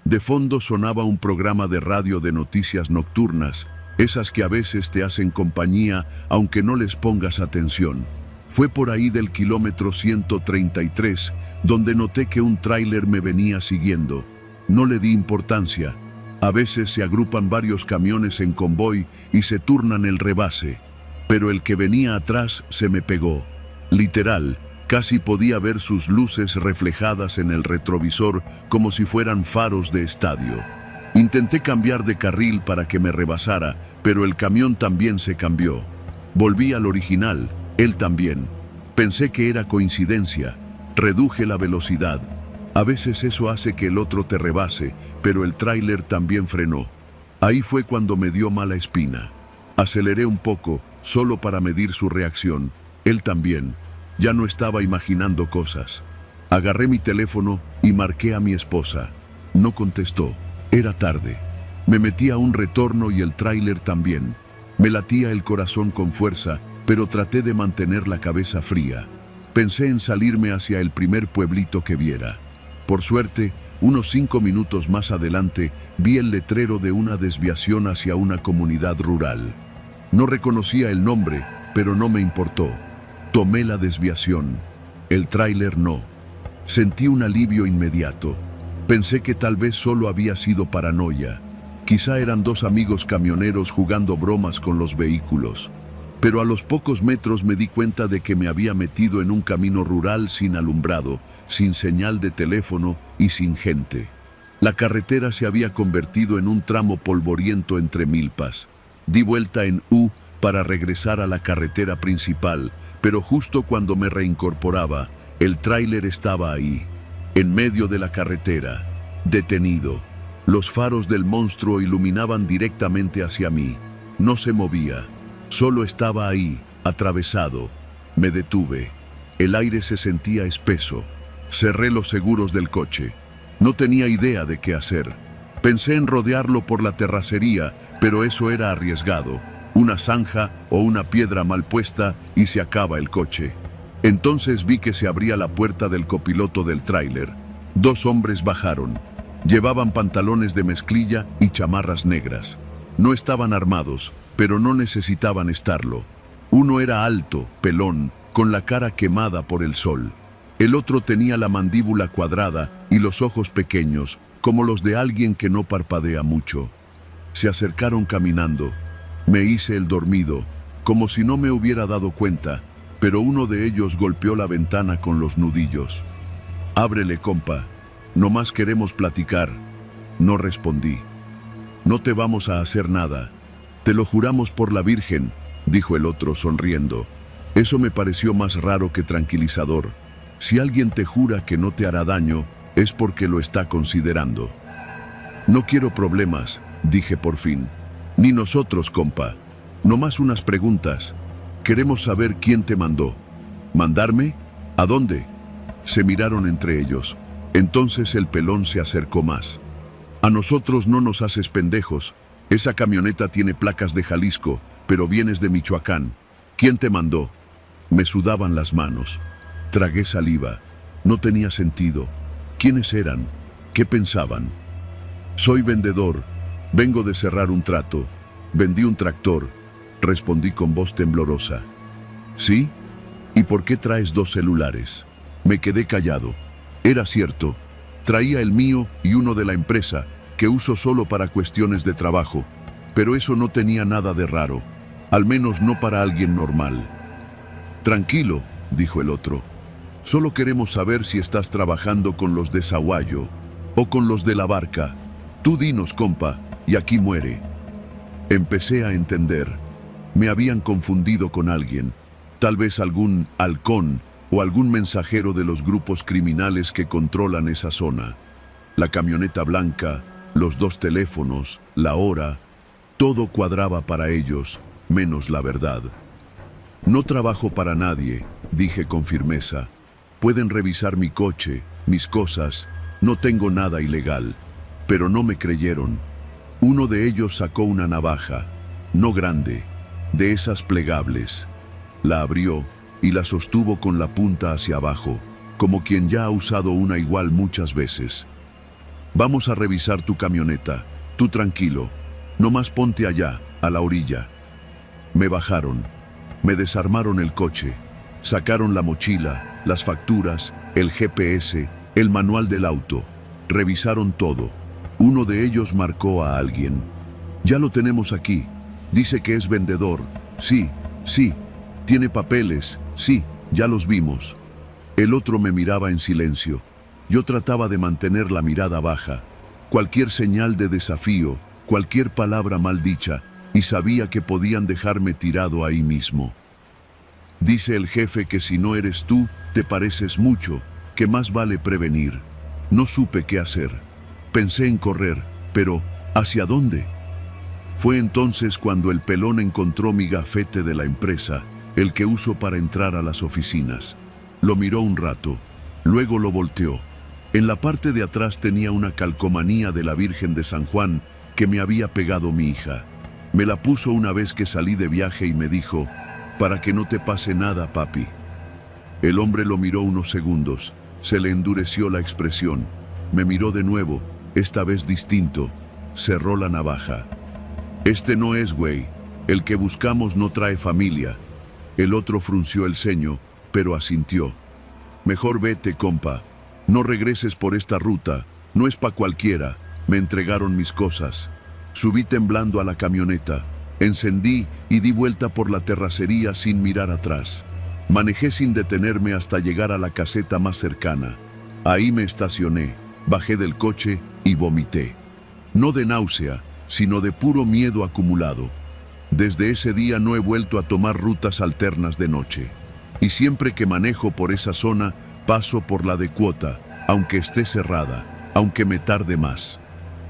De fondo sonaba un programa de radio de noticias nocturnas, esas que a veces te hacen compañía aunque no les pongas atención. Fue por ahí del kilómetro 133 donde noté que un tráiler me venía siguiendo. No le di importancia. A veces se agrupan varios camiones en convoy y se turnan el rebase, pero el que venía atrás se me pegó. Literal, casi podía ver sus luces reflejadas en el retrovisor como si fueran faros de estadio. Intenté cambiar de carril para que me rebasara, pero el camión también se cambió. Volví al original, él también. Pensé que era coincidencia. Reduje la velocidad. A veces eso hace que el otro te rebase, pero el tráiler también frenó. Ahí fue cuando me dio mala espina. Aceleré un poco, solo para medir su reacción. Él también. Ya no estaba imaginando cosas. Agarré mi teléfono y marqué a mi esposa. No contestó. Era tarde. Me metí a un retorno y el tráiler también. Me latía el corazón con fuerza, pero traté de mantener la cabeza fría. Pensé en salirme hacia el primer pueblito que viera. Por suerte, unos 5 minutos más adelante, vi el letrero de una desviación hacia una comunidad rural. No reconocía el nombre, pero no me importó. Tomé la desviación. El tráiler no. Sentí un alivio inmediato. Pensé que tal vez solo había sido paranoia. Quizá eran 2 amigos camioneros jugando bromas con los vehículos. Pero a los pocos metros me di cuenta de que me había metido en un camino rural sin alumbrado, sin señal de teléfono y sin gente. La carretera se había convertido en un tramo polvoriento entre milpas. Di vuelta en U para regresar a la carretera principal, pero justo cuando me reincorporaba, el tráiler estaba ahí, en medio de la carretera, detenido. Los faros del monstruo iluminaban directamente hacia mí. No se movía. Solo estaba ahí, atravesado. Me detuve. El aire se sentía espeso. Cerré los seguros del coche. No tenía idea de qué hacer. Pensé en rodearlo por la terracería, pero eso era arriesgado. Una zanja o una piedra mal puesta y se acaba el coche. Entonces vi que se abría la puerta del copiloto del tráiler. 2 hombres bajaron. Llevaban pantalones de mezclilla y chamarras negras. No estaban armados, pero no necesitaban estarlo. Uno era alto, pelón, con la cara quemada por el sol. El otro tenía la mandíbula cuadrada y los ojos pequeños, como los de alguien que no parpadea mucho. Se acercaron caminando. Me hice el dormido, como si no me hubiera dado cuenta, pero uno de ellos golpeó la ventana con los nudillos. «Ábrele, compa. Nomás queremos platicar». No respondí. «No te vamos a hacer nada. Te lo juramos por la Virgen», dijo el otro sonriendo. Eso me pareció más raro que tranquilizador. Si alguien te jura que no te hará daño, es porque lo está considerando. «No quiero problemas», dije por fin. «Ni nosotros, compa. Nomás unas preguntas. Queremos saber quién te mandó». «¿Mandarme? ¿A dónde?» Se miraron entre ellos. Entonces el pelón se acercó más. «A nosotros no nos haces pendejos. Esa camioneta tiene placas de Jalisco, pero vienes de Michoacán. ¿Quién te mandó?» Me sudaban las manos. Tragué saliva. No tenía sentido. ¿Quiénes eran? ¿Qué pensaban? «Soy vendedor. Vengo de cerrar un trato. Vendí un tractor», respondí con voz temblorosa. «¿Sí? ¿Y por qué traes 2 celulares?» Me quedé callado. Era cierto. Traía el mío y uno de la empresa, que uso solo para cuestiones de trabajo, pero eso no tenía nada de raro, al menos no para alguien normal. «Tranquilo», dijo el otro. «Solo queremos saber si estás trabajando con los de Sahuayo o con los de la barca. Tú dinos, compa, y aquí muere». Empecé a entender. Me habían confundido con alguien, tal vez algún halcón o algún mensajero de los grupos criminales que controlan esa zona. La camioneta blanca, los 2 teléfonos, la hora, todo cuadraba para ellos, menos la verdad. «No trabajo para nadie», dije con firmeza. «Pueden revisar mi coche, mis cosas, no tengo nada ilegal». Pero no me creyeron. Uno de ellos sacó una navaja, no grande, de esas plegables. La abrió y la sostuvo con la punta hacia abajo, como quien ya ha usado una igual muchas veces. «Vamos a revisar tu camioneta. Tú tranquilo. Nomás ponte allá, a la orilla». Me bajaron. Me desarmaron el coche. Sacaron la mochila, las facturas, el GPS, el manual del auto. Revisaron todo. Uno de ellos marcó a alguien. Ya lo tenemos aquí. Dice que es vendedor. Sí, sí. Tiene papeles. Sí, ya los vimos. El otro me miraba en silencio. Yo trataba de mantener la mirada baja. Cualquier señal de desafío, cualquier palabra mal dicha, y sabía que podían dejarme tirado ahí mismo. Dice el jefe que si no eres tú, te pareces mucho, que más vale prevenir. No supe qué hacer. Pensé en correr, pero ¿hacia dónde? Fue entonces cuando el pelón encontró mi gafete de la empresa, el que uso para entrar a las oficinas. Lo miró un rato, luego lo volteó. En la parte de atrás tenía una calcomanía de la Virgen de San Juan que me había pegado mi hija. Me la puso una vez que salí de viaje y me dijo, para que no te pase nada, papi. El hombre lo miró unos segundos, se le endureció la expresión. Me miró de nuevo, esta vez distinto. Cerró la navaja. Este no es, güey. El que buscamos no trae familia. El otro frunció el ceño, pero asintió. Mejor vete, compa. No regreses por esta ruta. No es pa' cualquiera. Me entregaron mis cosas. Subí temblando a la camioneta. Encendí y di vuelta por la terracería sin mirar atrás. Manejé sin detenerme hasta llegar a la caseta más cercana. Ahí me estacioné, bajé del coche y vomité. No de náusea, sino de puro miedo acumulado. Desde ese día no he vuelto a tomar rutas alternas de noche. Y siempre que manejo por esa zona, paso por la de Cuota, aunque esté cerrada, aunque me tarde más.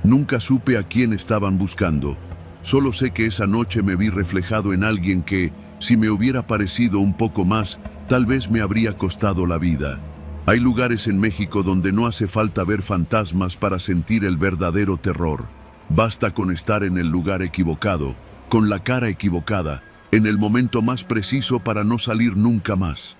Nunca supe a quién estaban buscando. Solo sé que esa noche me vi reflejado en alguien que, si me hubiera parecido un poco más, tal vez me habría costado la vida. Hay lugares en México donde no hace falta ver fantasmas para sentir el verdadero terror. Basta con estar en el lugar equivocado, con la cara equivocada, en el momento más preciso para no salir nunca más.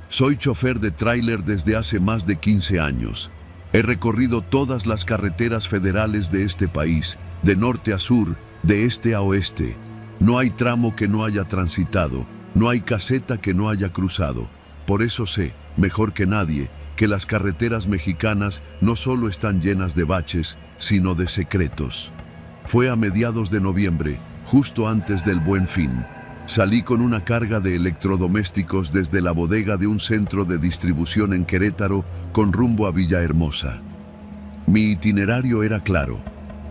Soy chofer de tráiler desde hace más de 15 años. He recorrido todas las carreteras federales de este país, de norte a sur, de este a oeste. No hay tramo que no haya transitado, no hay caseta que no haya cruzado. Por eso sé, mejor que nadie, que las carreteras mexicanas no solo están llenas de baches, sino de secretos. Fue a mediados de noviembre, justo antes del Buen Fin. Salí con una carga de electrodomésticos desde la bodega de un centro de distribución en Querétaro con rumbo a Villahermosa. Mi itinerario era claro: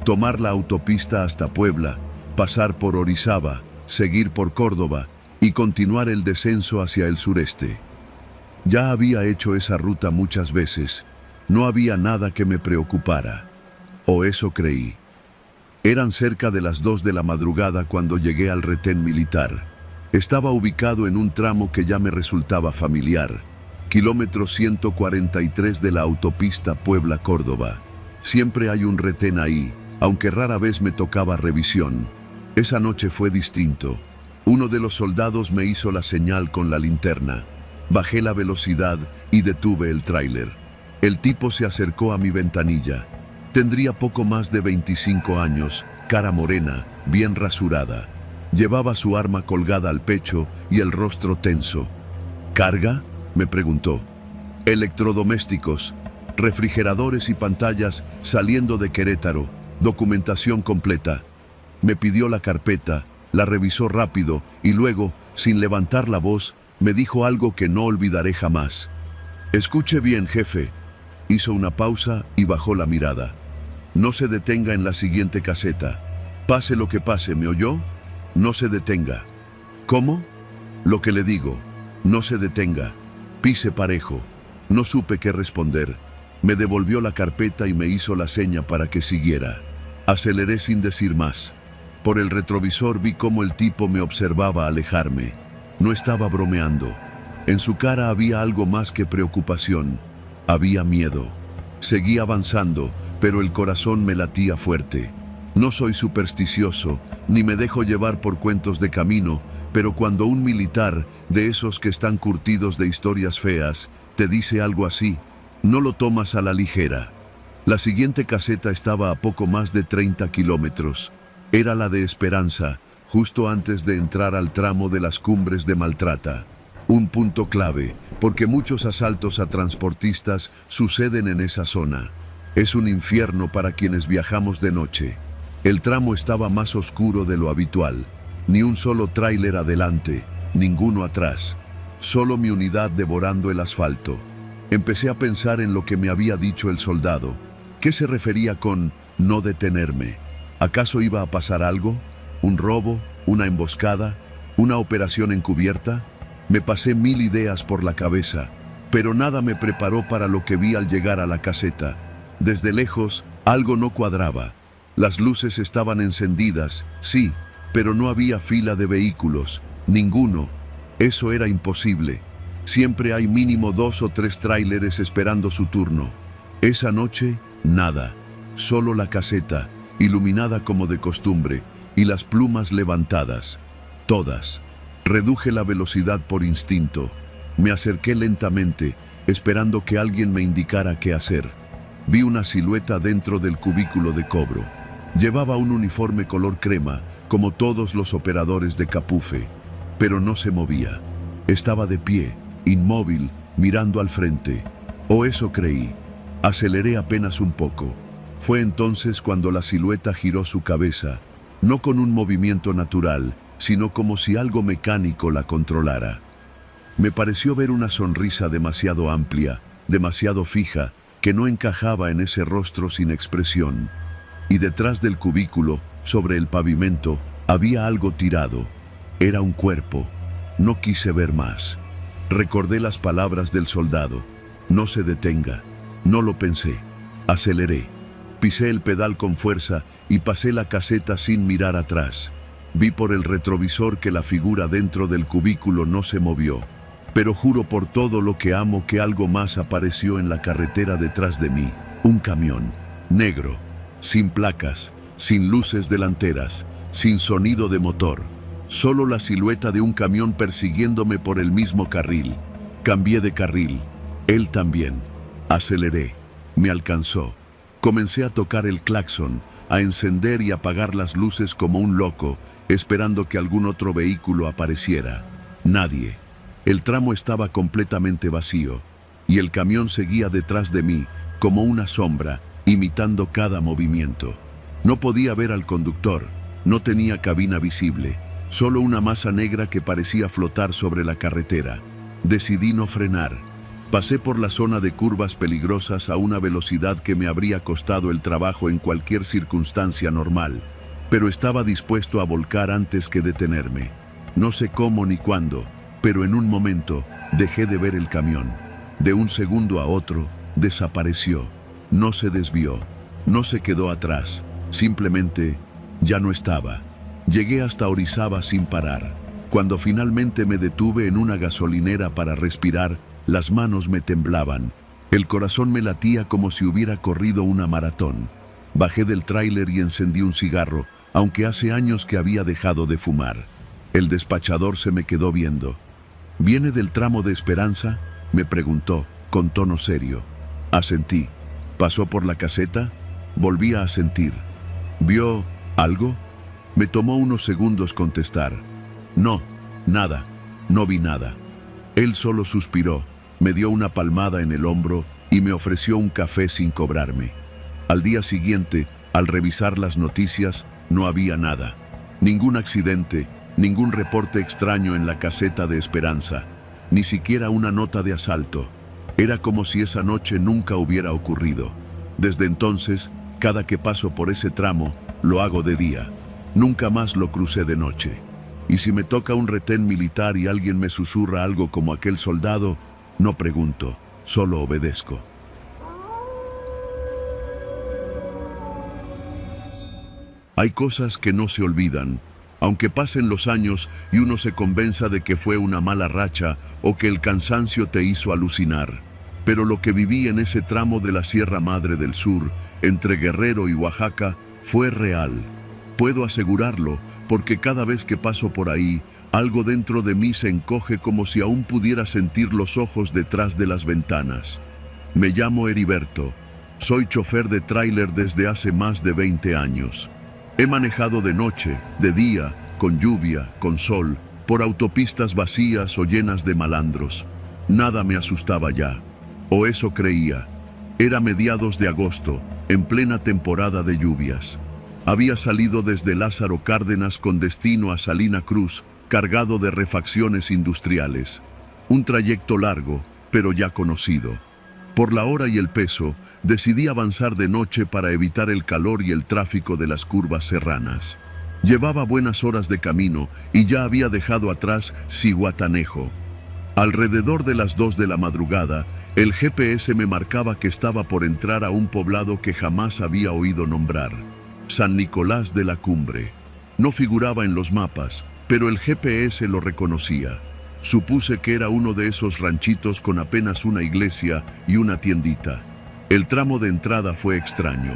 tomar la autopista hasta Puebla, pasar por Orizaba, seguir por Córdoba y continuar el descenso hacia el sureste. Ya había hecho esa ruta muchas veces. No había nada que me preocupara. O eso creí. Eran cerca de las 2 de la madrugada cuando llegué al retén militar. Estaba ubicado en un tramo que ya me resultaba familiar. Kilómetro 143 de la autopista Puebla-Córdoba. Siempre hay un retén ahí, aunque rara vez me tocaba revisión. Esa noche fue distinto. Uno de los soldados me hizo la señal con la linterna. Bajé la velocidad y detuve el tráiler. El tipo se acercó a mi ventanilla. Tendría poco más de 25 años, cara morena, bien rasurada. Llevaba su arma colgada al pecho y el rostro tenso. ¿Carga?, me preguntó. Electrodomésticos, refrigeradores y pantallas saliendo de Querétaro, documentación completa. Me pidió la carpeta, la revisó rápido y luego, sin levantar la voz, me dijo algo que no olvidaré jamás. Escuche bien, jefe. Hizo una pausa y bajó la mirada. No se detenga en la siguiente caseta. Pase lo que pase, ¿me oyó? No se detenga. ¿Cómo? Lo que le digo. No se detenga. Pise parejo. No supe qué responder. Me devolvió la carpeta y me hizo la seña para que siguiera. Aceleré sin decir más. Por el retrovisor vi cómo el tipo me observaba alejarme. No estaba bromeando. En su cara había algo más que preocupación. Había miedo. Seguí avanzando, pero el corazón me latía fuerte. No soy supersticioso, ni me dejo llevar por cuentos de camino, pero cuando un militar, de esos que están curtidos de historias feas, te dice algo así, no lo tomas a la ligera. La siguiente caseta estaba a poco más de 30 kilómetros. Era la de Esperanza, justo antes de entrar al tramo de las Cumbres de Maltrata. Un punto clave, porque muchos asaltos a transportistas suceden en esa zona. Es un infierno para quienes viajamos de noche. El tramo estaba más oscuro de lo habitual. Ni un solo tráiler adelante, ninguno atrás. Solo mi unidad devorando el asfalto. Empecé a pensar en lo que me había dicho el soldado. ¿Qué se refería con no detenerme? ¿Acaso iba a pasar algo? ¿Un robo? ¿Una emboscada? ¿Una operación encubierta? Me pasé 1000 ideas por la cabeza, pero nada me preparó para lo que vi al llegar a la caseta. Desde lejos, algo no cuadraba. Las luces estaban encendidas, sí, pero no había fila de vehículos, ninguno. Eso era imposible. Siempre hay mínimo 2 o 3 tráileres esperando su turno. Esa noche, nada. Solo la caseta, iluminada como de costumbre, y las plumas levantadas. Todas. Reduje la velocidad por instinto. Me acerqué lentamente, esperando que alguien me indicara qué hacer. Vi una silueta dentro del cubículo de cobro. Llevaba un uniforme color crema, como todos los operadores de Capufe, pero no se movía. Estaba de pie, inmóvil, mirando al frente. O eso creí. Aceleré apenas un poco. Fue entonces cuando la silueta giró su cabeza, no con un movimiento natural, sino como si algo mecánico la controlara. Me pareció ver una sonrisa demasiado amplia, demasiado fija, que no encajaba en ese rostro sin expresión. Y detrás del cubículo, sobre el pavimento, había algo tirado. Era un cuerpo. No quise ver más. Recordé las palabras del soldado. No se detenga. No lo pensé. Aceleré. Pisé el pedal con fuerza y pasé la caseta sin mirar atrás. Vi por el retrovisor que la figura dentro del cubículo no se movió. Pero juro por todo lo que amo que algo más apareció en la carretera detrás de mí. Un camión. Negro. Sin placas. Sin luces delanteras. Sin sonido de motor. Solo la silueta de un camión persiguiéndome por el mismo carril. Cambié de carril. Él también. Aceleré. Me alcanzó. Comencé a tocar el claxon, a encender y apagar las luces como un loco, esperando que algún otro vehículo apareciera. Nadie. El tramo estaba completamente vacío, y el camión seguía detrás de mí, como una sombra, imitando cada movimiento. No podía ver al conductor, no tenía cabina visible, solo una masa negra que parecía flotar sobre la carretera. Decidí no frenar. Pasé por la zona de curvas peligrosas a una velocidad que me habría costado el trabajo en cualquier circunstancia normal, pero estaba dispuesto a volcar antes que detenerme. No sé cómo ni cuándo, pero en un momento dejé de ver el camión. De un segundo a otro, desapareció. No se desvió, no se quedó atrás, simplemente ya no estaba. Llegué hasta Orizaba sin parar. Cuando finalmente me detuve en una gasolinera para respirar, las manos me temblaban. El corazón me latía como si hubiera corrido una maratón. Bajé del tráiler y encendí un cigarro, aunque hace años que había dejado de fumar. El despachador se me quedó viendo. ¿Viene del tramo de Esperanza?, me preguntó, con tono serio. Asentí. ¿Pasó por la caseta? Volví a asentir. ¿Vio algo? Me tomó unos segundos contestar. No, nada. No vi nada. Él solo suspiró. Me dio una palmada en el hombro y me ofreció un café sin cobrarme. Al día siguiente, al revisar las noticias, no había nada. Ningún accidente, ningún reporte extraño en la caseta de Esperanza, ni siquiera una nota de asalto. Era como si esa noche nunca hubiera ocurrido. Desde entonces, cada que paso por ese tramo, lo hago de día. Nunca más lo crucé de noche. Y si me toca un retén militar y alguien me susurra algo como aquel soldado, no pregunto, solo obedezco. Hay cosas que no se olvidan, aunque pasen los años y uno se convenza de que fue una mala racha o que el cansancio te hizo alucinar. Pero lo que viví en ese tramo de la Sierra Madre del Sur, entre Guerrero y Oaxaca, fue real. Puedo asegurarlo, porque cada vez que paso por ahí, algo dentro de mí se encoge como si aún pudiera sentir los ojos detrás de las ventanas. Me llamo Heriberto. Soy chofer de tráiler desde hace más de 20 años. He manejado de noche, de día, con lluvia, con sol, por autopistas vacías o llenas de malandros. Nada me asustaba ya, o eso creía. Era mediados de agosto, en plena temporada de lluvias. Había salido desde Lázaro Cárdenas con destino a Salina Cruz, cargado de refacciones industriales. Un trayecto largo, pero ya conocido. Por la hora y el peso, decidí avanzar de noche para evitar el calor y el tráfico de las curvas serranas. Llevaba buenas horas de camino y ya había dejado atrás Zihuatanejo. Alrededor de las 2 de la madrugada, el GPS me marcaba que estaba por entrar a un poblado que jamás había oído nombrar: San Nicolás de la Cumbre. No figuraba en los mapas, pero el GPS lo reconocía. Supuse que era uno de esos ranchitos con apenas una iglesia y una tiendita. El tramo de entrada fue extraño.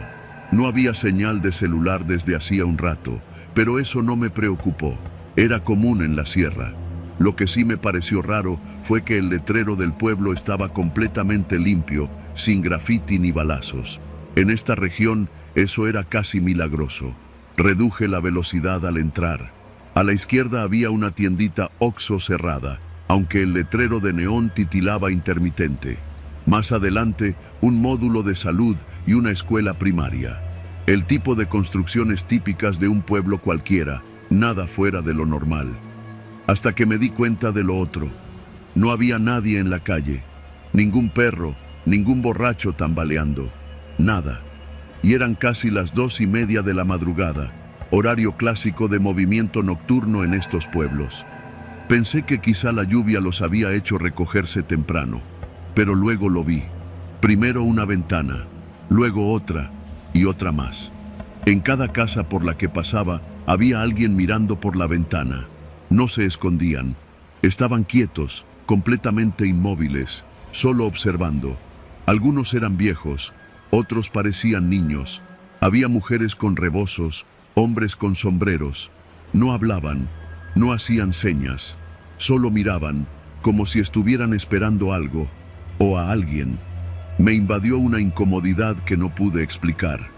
No había señal de celular desde hacía un rato, pero eso no me preocupó. Era común en la sierra. Lo que sí me pareció raro fue que el letrero del pueblo estaba completamente limpio, sin grafiti ni balazos. En esta región eso era casi milagroso. Reduje la velocidad al entrar. A la izquierda había una tiendita Oxxo cerrada, aunque el letrero de neón titilaba intermitente. Más adelante, un módulo de salud y una escuela primaria. El tipo de construcciones típicas de un pueblo cualquiera, nada fuera de lo normal. Hasta que me di cuenta de lo otro. No había nadie en la calle, ningún perro, ningún borracho tambaleando, nada. Y eran casi las 2:30 de la madrugada, horario clásico de movimiento nocturno en estos pueblos. Pensé que quizá la lluvia los había hecho recogerse temprano, pero luego lo vi. Primero una ventana, luego otra y otra más. En cada casa por la que pasaba había alguien mirando por la ventana. No se escondían, estaban quietos, completamente inmóviles, solo observando. Algunos eran viejos, otros parecían niños. Había mujeres con rebozos, hombres con sombreros. No hablaban, no hacían señas, solo miraban, como si estuvieran esperando algo, o a alguien. Me invadió una incomodidad que no pude explicar.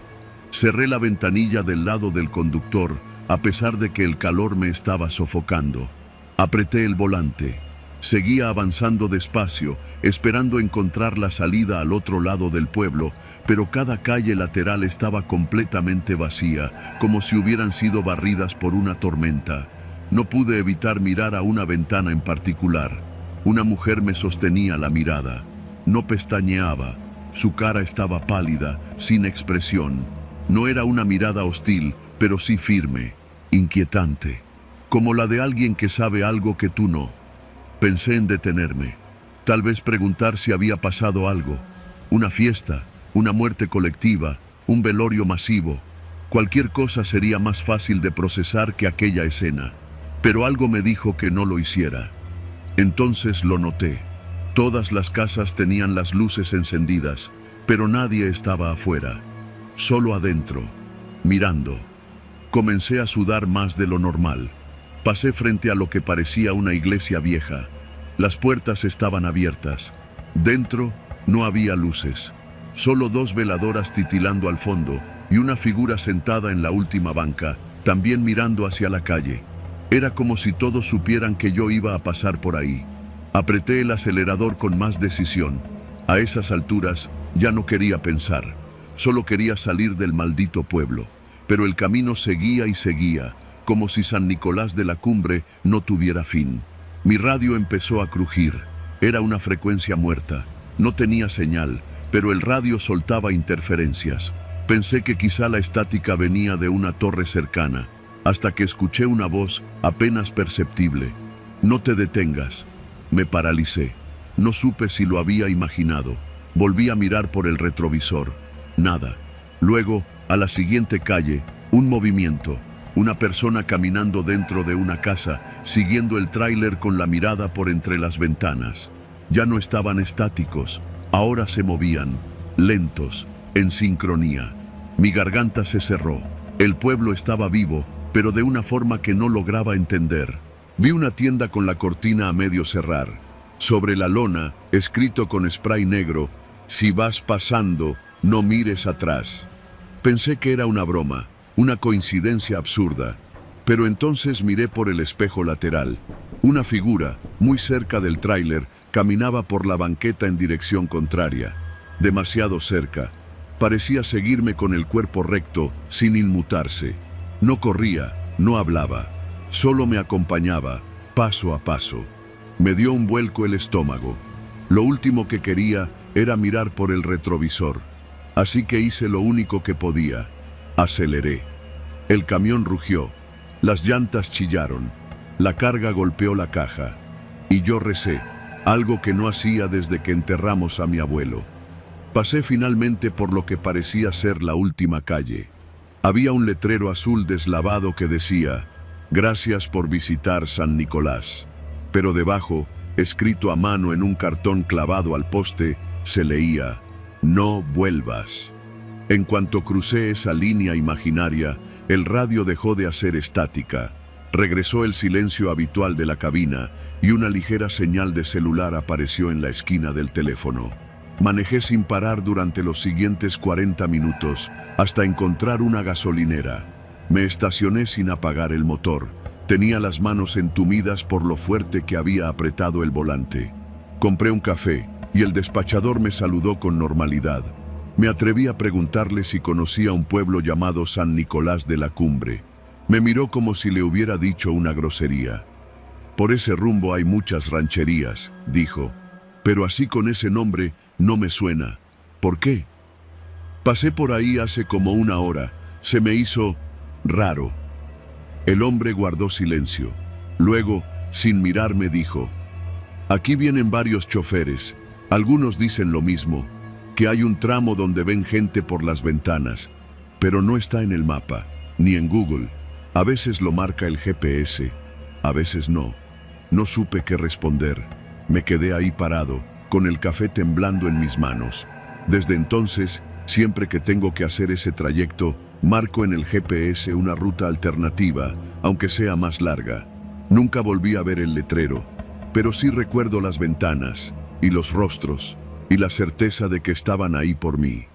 Cerré la ventanilla del lado del conductor, a pesar de que el calor me estaba sofocando. Apreté el volante. Seguía avanzando despacio, esperando encontrar la salida al otro lado del pueblo, pero cada calle lateral estaba completamente vacía, como si hubieran sido barridas por una tormenta. No pude evitar mirar a una ventana en particular. Una mujer me sostenía la mirada. No pestañeaba. Su cara estaba pálida, sin expresión. No era una mirada hostil, pero sí firme, inquietante, como la de alguien que sabe algo que tú no. Pensé en detenerme, tal vez preguntar si había pasado algo, una fiesta, una muerte colectiva, un velorio masivo. Cualquier cosa sería más fácil de procesar que aquella escena, pero algo me dijo que no lo hiciera. Entonces lo noté. Todas las casas tenían las luces encendidas, pero nadie estaba afuera, solo adentro, mirando. Comencé a sudar más de lo normal. Pasé frente a lo que parecía una iglesia vieja. Las puertas estaban abiertas. Dentro no había luces, solo 2 veladoras titilando al fondo y una figura sentada en la última banca, también mirando hacia la calle. Era como si todos supieran que yo iba a pasar por ahí. Apreté el acelerador con más decisión. A esas alturas ya no quería pensar, solo quería salir del maldito pueblo. Pero el camino seguía y seguía, como si San Nicolás de la Cumbre no tuviera fin. Mi radio empezó a crujir. Era una frecuencia muerta. No tenía señal, pero el radio soltaba interferencias. Pensé que quizá la estática venía de una torre cercana, hasta que escuché una voz apenas perceptible. «No te detengas». Me paralicé. No supe si lo había imaginado. Volví a mirar por el retrovisor. Nada. Luego, a la siguiente calle, un movimiento. Una persona caminando dentro de una casa, siguiendo el tráiler con la mirada por entre las ventanas. Ya no estaban estáticos, ahora se movían, lentos, en sincronía. Mi garganta se cerró. El pueblo estaba vivo, pero de una forma que no lograba entender. Vi una tienda con la cortina a medio cerrar. Sobre la lona, escrito con spray negro: «Si vas pasando, no mires atrás». Pensé que era una broma, una coincidencia absurda. Pero entonces miré por el espejo lateral. Una figura, muy cerca del tráiler, caminaba por la banqueta en dirección contraria. Demasiado cerca. Parecía seguirme con el cuerpo recto, sin inmutarse. No corría, no hablaba. Solo me acompañaba, paso a paso. Me dio un vuelco el estómago. Lo último que quería era mirar por el retrovisor. Así que hice lo único que podía. Aceleré. El camión rugió. Las llantas chillaron. La carga golpeó la caja. Y yo recé, algo que no hacía desde que enterramos a mi abuelo. Pasé finalmente por lo que parecía ser la última calle. Había un letrero azul deslavado que decía: «Gracias por visitar San Nicolás». Pero debajo, escrito a mano en un cartón clavado al poste, se leía: «No vuelvas». En cuanto crucé esa línea imaginaria, el radio dejó de hacer estática. Regresó el silencio habitual de la cabina y una ligera señal de celular apareció en la esquina del teléfono. Manejé sin parar durante los siguientes 40 minutos hasta encontrar una gasolinera. Me estacioné sin apagar el motor. Tenía las manos entumidas por lo fuerte que había apretado el volante. Compré un café y el despachador me saludó con normalidad. Me atreví a preguntarle si conocía un pueblo llamado San Nicolás de la Cumbre. Me miró como si le hubiera dicho una grosería. «Por ese rumbo hay muchas rancherías», dijo, «pero así con ese nombre no me suena. ¿Por qué?» Pasé por ahí hace como una hora. Se me hizo raro. El hombre guardó silencio. Luego, sin mirarme, dijo: «Aquí vienen varios choferes. Algunos dicen lo mismo, que hay un tramo donde ven gente por las ventanas, pero no está en el mapa, ni en Google. A veces lo marca el GPS, a veces no». No supe qué responder. Me quedé ahí parado, con el café temblando en mis manos. Desde entonces, siempre que tengo que hacer ese trayecto, marco en el GPS una ruta alternativa, aunque sea más larga. Nunca volví a ver el letrero, pero sí recuerdo las ventanas, y los rostros, y la certeza de que estaban ahí por mí.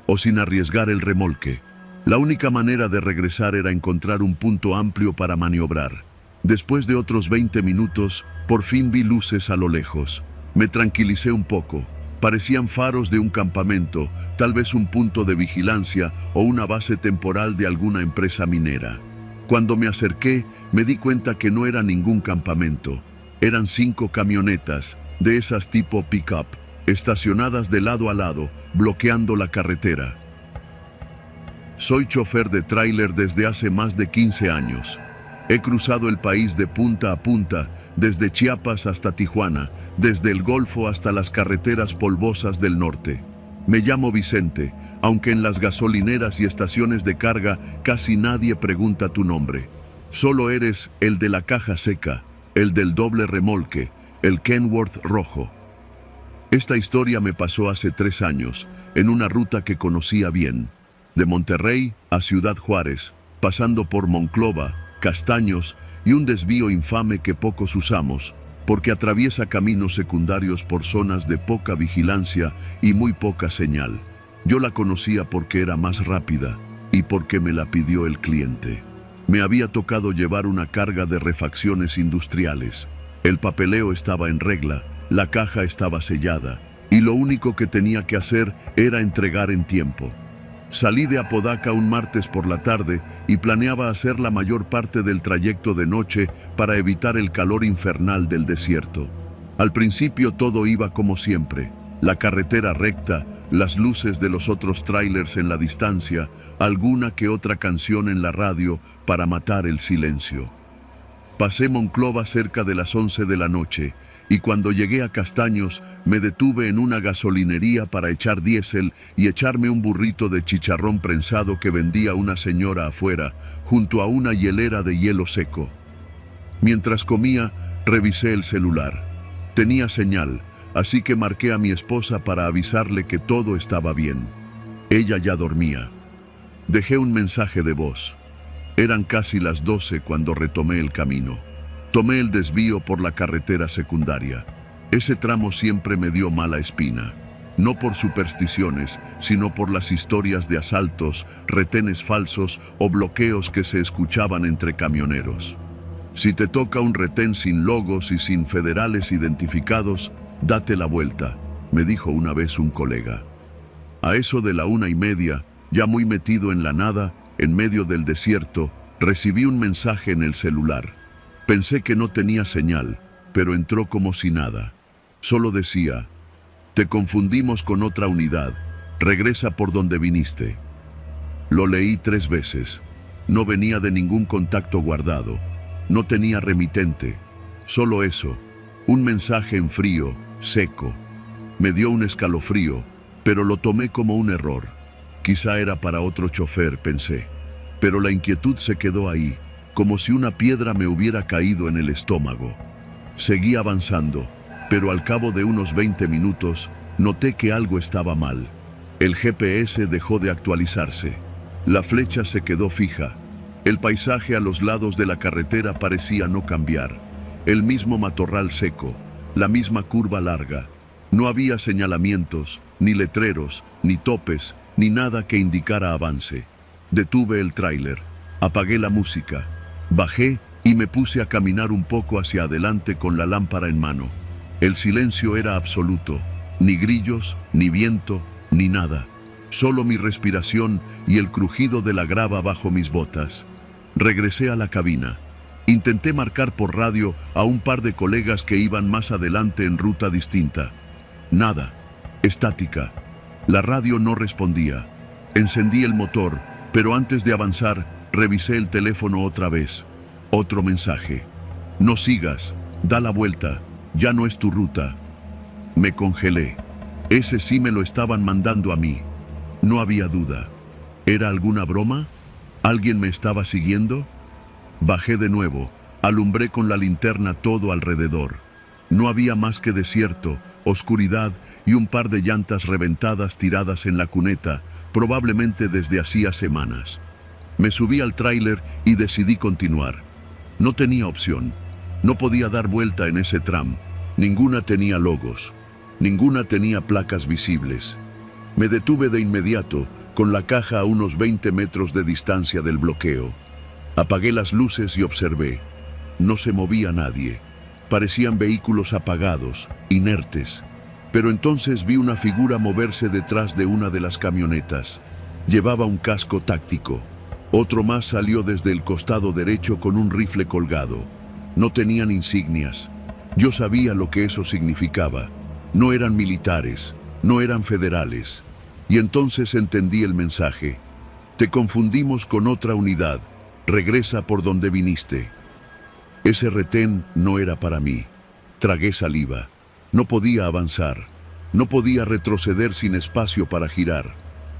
O sin arriesgar el remolque. La única manera de regresar era encontrar un punto amplio para maniobrar. Después de otros 20 minutos, por fin vi luces a lo lejos. Me tranquilicé un poco. Parecían faros de un campamento, tal vez un punto de vigilancia o una base temporal de alguna empresa minera. Cuando me acerqué, me di cuenta que no era ningún campamento. Eran 5 camionetas, de esas tipo pick-up, estacionadas de lado a lado, bloqueando la carretera. Soy chofer de tráiler desde hace más de 15 años. He cruzado el país de punta a punta, desde Chiapas hasta Tijuana, desde el Golfo hasta las carreteras polvosas del norte. Me llamo Vicente, aunque en las gasolineras y estaciones de carga casi nadie pregunta tu nombre. Solo eres el de la caja seca, el del doble remolque, el Kenworth rojo. Esta historia me pasó hace 3 años, en una ruta que conocía bien. De Monterrey a Ciudad Juárez, pasando por Monclova, Castaños y un desvío infame que pocos usamos, porque atraviesa caminos secundarios por zonas de poca vigilancia y muy poca señal. Yo la conocía porque era más rápida y porque me la pidió el cliente. Me había tocado llevar una carga de refacciones industriales. El papeleo estaba en regla, la caja estaba sellada y lo único que tenía que hacer era entregar en tiempo. Salí de Apodaca un martes por la tarde y planeaba hacer la mayor parte del trayecto de noche para evitar el calor infernal del desierto. Al principio todo iba como siempre. La carretera recta, las luces de los otros tráilers en la distancia, alguna que otra canción en la radio para matar el silencio. Pasé Monclova cerca de las 11 de la noche y cuando llegué a Castaños me detuve en una gasolinería para echar diésel y echarme un burrito de chicharrón prensado que vendía una señora afuera, junto a una hielera de hielo seco. Mientras comía, revisé el celular. Tenía señal, así que marqué a mi esposa para avisarle que todo estaba bien. Ella ya dormía. Dejé un mensaje de voz. Eran casi las 12 cuando retomé el camino. Tomé el desvío por la carretera secundaria. Ese tramo siempre me dio mala espina. no por supersticiones, sino por las historias de asaltos, retenes falsos o bloqueos que se escuchaban entre camioneros. Si te toca un retén sin logos y sin federales identificados, date la vuelta, me dijo una vez un colega. A eso de la 1:30, ya muy metido en la nada, en medio del desierto, recibí un mensaje en el celular. Pensé que no tenía señal, pero entró como si nada. Solo decía: te confundimos con otra unidad, regresa por donde viniste. Lo leí 3 veces. No venía de ningún contacto guardado, no tenía remitente, solo eso, un mensaje en frío, seco. Me dio un escalofrío, pero lo tomé como un error. Quizá era para otro chofer, pensé. Pero la inquietud se quedó ahí, como si una piedra me hubiera caído en el estómago. Seguí avanzando, pero al cabo de unos 20 minutos, noté que algo estaba mal. El GPS dejó de actualizarse. La flecha se quedó fija. El paisaje a los lados de la carretera parecía no cambiar. El mismo matorral seco, la misma curva larga. No había señalamientos, ni letreros, ni topes, ni nada que indicara avance. Detuve el tráiler, apagué la música, bajé y me puse a caminar un poco hacia adelante con la lámpara en mano. El silencio era absoluto, ni grillos, ni viento, ni nada. Solo mi respiración y el crujido de la grava bajo mis botas. Regresé a la cabina. Intenté marcar por radio a un par de colegas que iban más adelante en ruta distinta. Nada. Estática. La radio no respondía. Encendí el motor, pero antes de avanzar, revisé el teléfono otra vez. Otro mensaje. No sigas, da la vuelta, ya no es tu ruta. Me congelé. Ese sí me lo estaban mandando a mí. No había duda. ¿Era alguna broma? ¿Alguien me estaba siguiendo? Bajé de nuevo, alumbré con la linterna todo alrededor. No había más que desierto, oscuridad y un par de llantas reventadas tiradas en la cuneta, probablemente desde hacía semanas. Me subí al tráiler y decidí continuar. No tenía opción. No podía dar vuelta en ese tram. Ninguna tenía logos. Ninguna tenía placas visibles. Me detuve de inmediato, con la caja a unos 20 metros de distancia del bloqueo. Apagué las luces y observé. No se movía nadie. Parecían vehículos apagados, inertes. Pero entonces vi una figura moverse detrás de una de las camionetas. Llevaba un casco táctico. Otro más salió desde el costado derecho con un rifle colgado. No tenían insignias. Yo sabía lo que eso significaba. No eran militares, no eran federales. Y entonces entendí el mensaje. Te confundimos con otra unidad. Regresa por donde viniste. Ese retén no era para mí. Tragué saliva. No podía avanzar. No podía retroceder sin espacio para girar.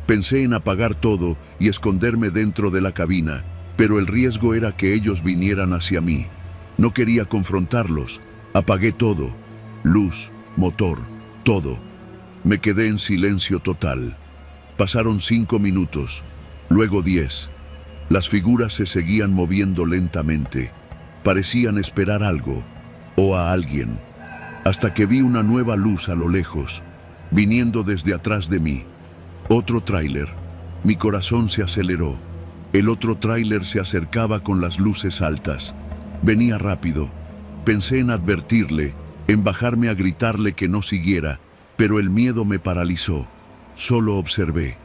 Pensé en apagar todo y esconderme dentro de la cabina, pero el riesgo era que ellos vinieran hacia mí. No quería confrontarlos. Apagué todo. Luz, motor, todo. Me quedé en silencio total. Pasaron 5 minutos, luego 10. Las figuras se seguían moviendo lentamente. Parecían esperar algo, o a alguien, hasta que vi una nueva luz a lo lejos, viniendo desde atrás de mí. Otro tráiler. Mi corazón se aceleró. El otro tráiler se acercaba con las luces altas. Venía rápido. Pensé en advertirle, en bajarme a gritarle que no siguiera, pero el miedo me paralizó. Solo observé.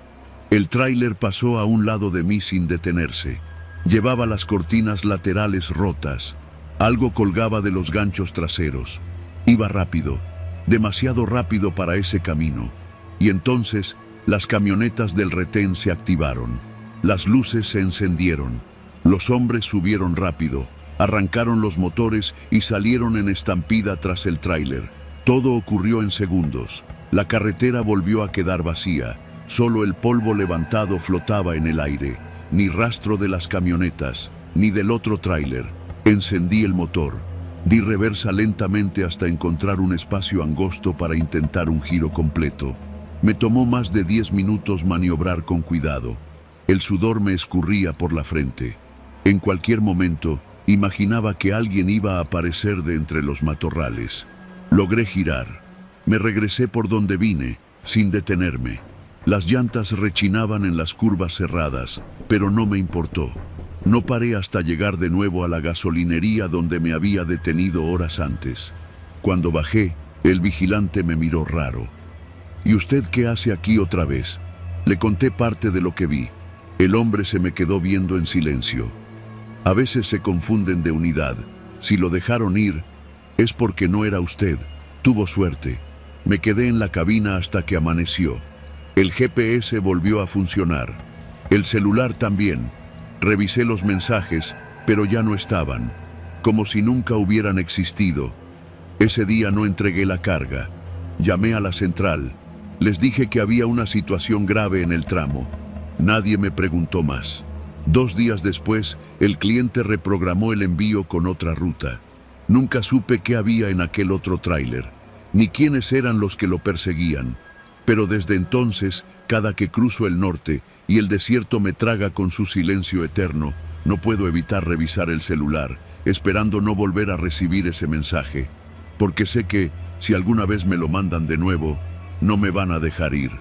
El tráiler pasó a un lado de mí sin detenerse. Llevaba las cortinas laterales rotas. Algo colgaba de los ganchos traseros. Iba rápido, demasiado rápido para ese camino. Y entonces, las camionetas del retén se activaron. Las luces se encendieron. Los hombres subieron rápido, arrancaron los motores y salieron en estampida tras el tráiler. Todo ocurrió en segundos. La carretera volvió a quedar vacía. Solo el polvo levantado flotaba en el aire. Ni rastro de las camionetas, ni del otro tráiler. Encendí el motor. Di reversa lentamente hasta encontrar un espacio angosto para intentar un giro completo. Me tomó más de 10 minutos maniobrar con cuidado. El sudor me escurría por la frente. En cualquier momento, imaginaba que alguien iba a aparecer de entre los matorrales. Logré girar. Me regresé por donde vine, sin detenerme. Las llantas rechinaban en las curvas cerradas, pero no me importó. No paré hasta llegar de nuevo a la gasolinería donde me había detenido horas antes. Cuando bajé, el vigilante me miró raro. ¿Y usted qué hace aquí otra vez? Le conté parte de lo que vi. El hombre se me quedó viendo en silencio. A veces se confunden de unidad. Si lo dejaron ir, es porque no era usted. Tuvo suerte. Me quedé en la cabina hasta que amaneció. El GPS volvió a funcionar. El celular también. Revisé los mensajes, pero ya no estaban. Como si nunca hubieran existido. Ese día no entregué la carga. Llamé a la central. Les dije que había una situación grave en el tramo. Nadie me preguntó más. 2 días después, el cliente reprogramó el envío con otra ruta. Nunca supe qué había en aquel otro tráiler, ni quiénes eran los que lo perseguían. Pero desde entonces, cada que cruzo el norte y el desierto me traga con su silencio eterno, no puedo evitar revisar el celular, esperando no volver a recibir ese mensaje, porque sé que, si alguna vez me lo mandan de nuevo, no me van a dejar ir.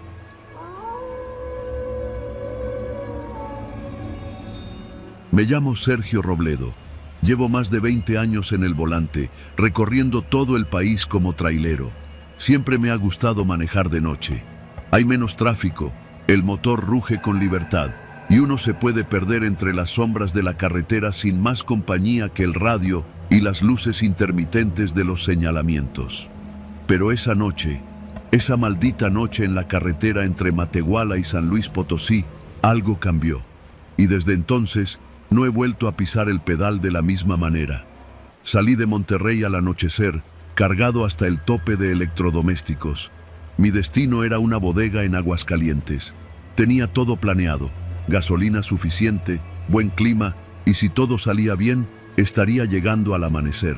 Me llamo Sergio Robledo. Llevo más de 20 años en el volante, recorriendo todo el país como trailero. Siempre me ha gustado manejar de noche. Hay menos tráfico, el motor ruge con libertad y uno se puede perder entre las sombras de la carretera sin más compañía que el radio y las luces intermitentes de los señalamientos. Pero esa noche, esa maldita noche en la carretera entre Matehuala y San Luis Potosí, algo cambió. Y desde entonces, no he vuelto a pisar el pedal de la misma manera. Salí de Monterrey al anochecer, cargado hasta el tope de electrodomésticos. Mi destino era una bodega en Aguascalientes. Tenía todo planeado, gasolina suficiente, buen clima, y si todo salía bien, estaría llegando al amanecer.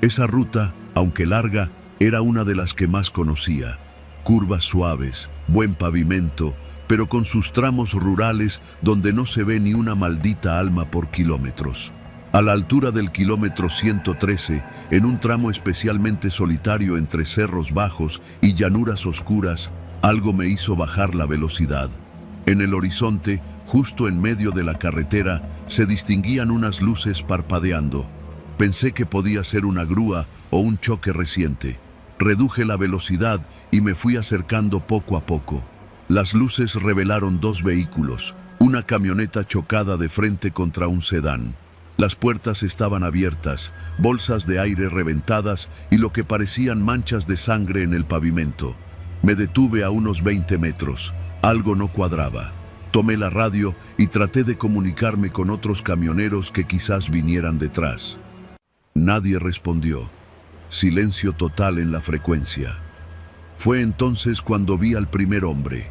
Esa ruta, aunque larga, era una de las que más conocía. Curvas suaves, buen pavimento, pero con sus tramos rurales donde no se ve ni una maldita alma por kilómetros. A la altura del kilómetro 113, en un tramo especialmente solitario entre cerros bajos y llanuras oscuras, algo me hizo bajar la velocidad. En el horizonte, justo en medio de la carretera, se distinguían unas luces parpadeando. Pensé que podía ser una grúa o un choque reciente. Reduje la velocidad y me fui acercando poco a poco. Las luces revelaron 2 vehículos, una camioneta chocada de frente contra un sedán. Las puertas estaban abiertas, bolsas de aire reventadas y lo que parecían manchas de sangre en el pavimento. Me detuve a unos 20 metros. Algo no cuadraba. Tomé la radio y traté de comunicarme con otros camioneros que quizás vinieran detrás. Nadie respondió. Silencio total en la frecuencia. Fue entonces cuando vi al primer hombre.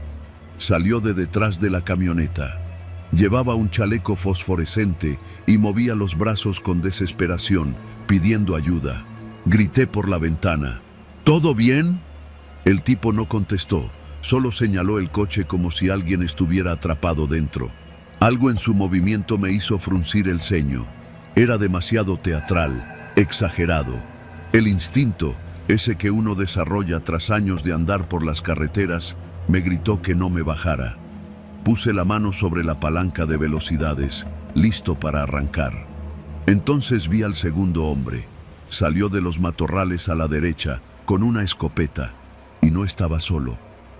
Salió de detrás de la camioneta. Llevaba un chaleco fosforescente y movía los brazos con desesperación, pidiendo ayuda. Grité por la ventana. ¿Todo bien? El tipo no contestó, solo señaló el coche como si alguien estuviera atrapado dentro. Algo en su movimiento me hizo fruncir el ceño. Era demasiado teatral, exagerado. El instinto, ese que uno desarrolla tras años de andar por las carreteras, me gritó que no me bajara. Puse la mano sobre la palanca de velocidades, listo para arrancar. Entonces vi al segundo hombre. Salió de los matorrales a la derecha, con una escopeta, y no estaba solo.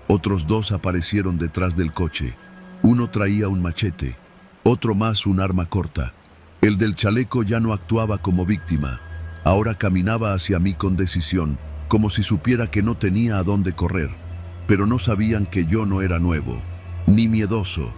Otros 2 aparecieron detrás del coche. Uno traía un machete, otro más un arma corta. El del chaleco ya no actuaba como víctima. Ahora caminaba hacia mí con decisión, como si supiera que no tenía a dónde correr. Pero no sabían que yo no era nuevo, ni miedoso.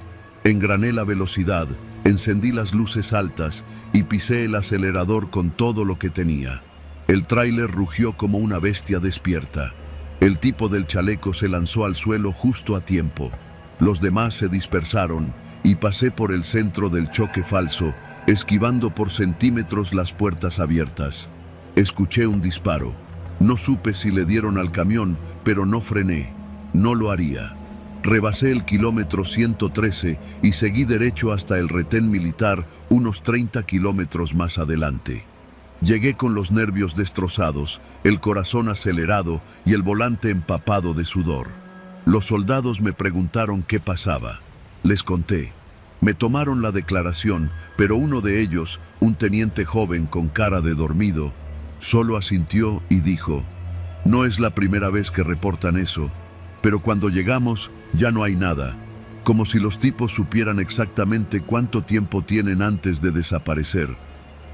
Engrané la velocidad, encendí las luces altas y pisé el acelerador con todo lo que tenía. El tráiler rugió como una bestia despierta. El tipo del chaleco se lanzó al suelo justo a tiempo. Los demás se dispersaron y pasé por el centro del choque falso, esquivando por centímetros las puertas abiertas. Escuché un disparo. No supe si le dieron al camión, pero no frené. No lo haría. Rebasé el kilómetro 113 y seguí derecho hasta el retén militar unos 30 kilómetros más adelante. Llegué con los nervios destrozados, el corazón acelerado y el volante empapado de sudor. Los soldados me preguntaron qué pasaba. Les conté. Me tomaron la declaración, pero uno de ellos, un teniente joven con cara de dormido, solo asintió y dijo: no es la primera vez que reportan eso, pero cuando llegamos ya no hay nada, como si los tipos supieran exactamente cuánto tiempo tienen antes de desaparecer.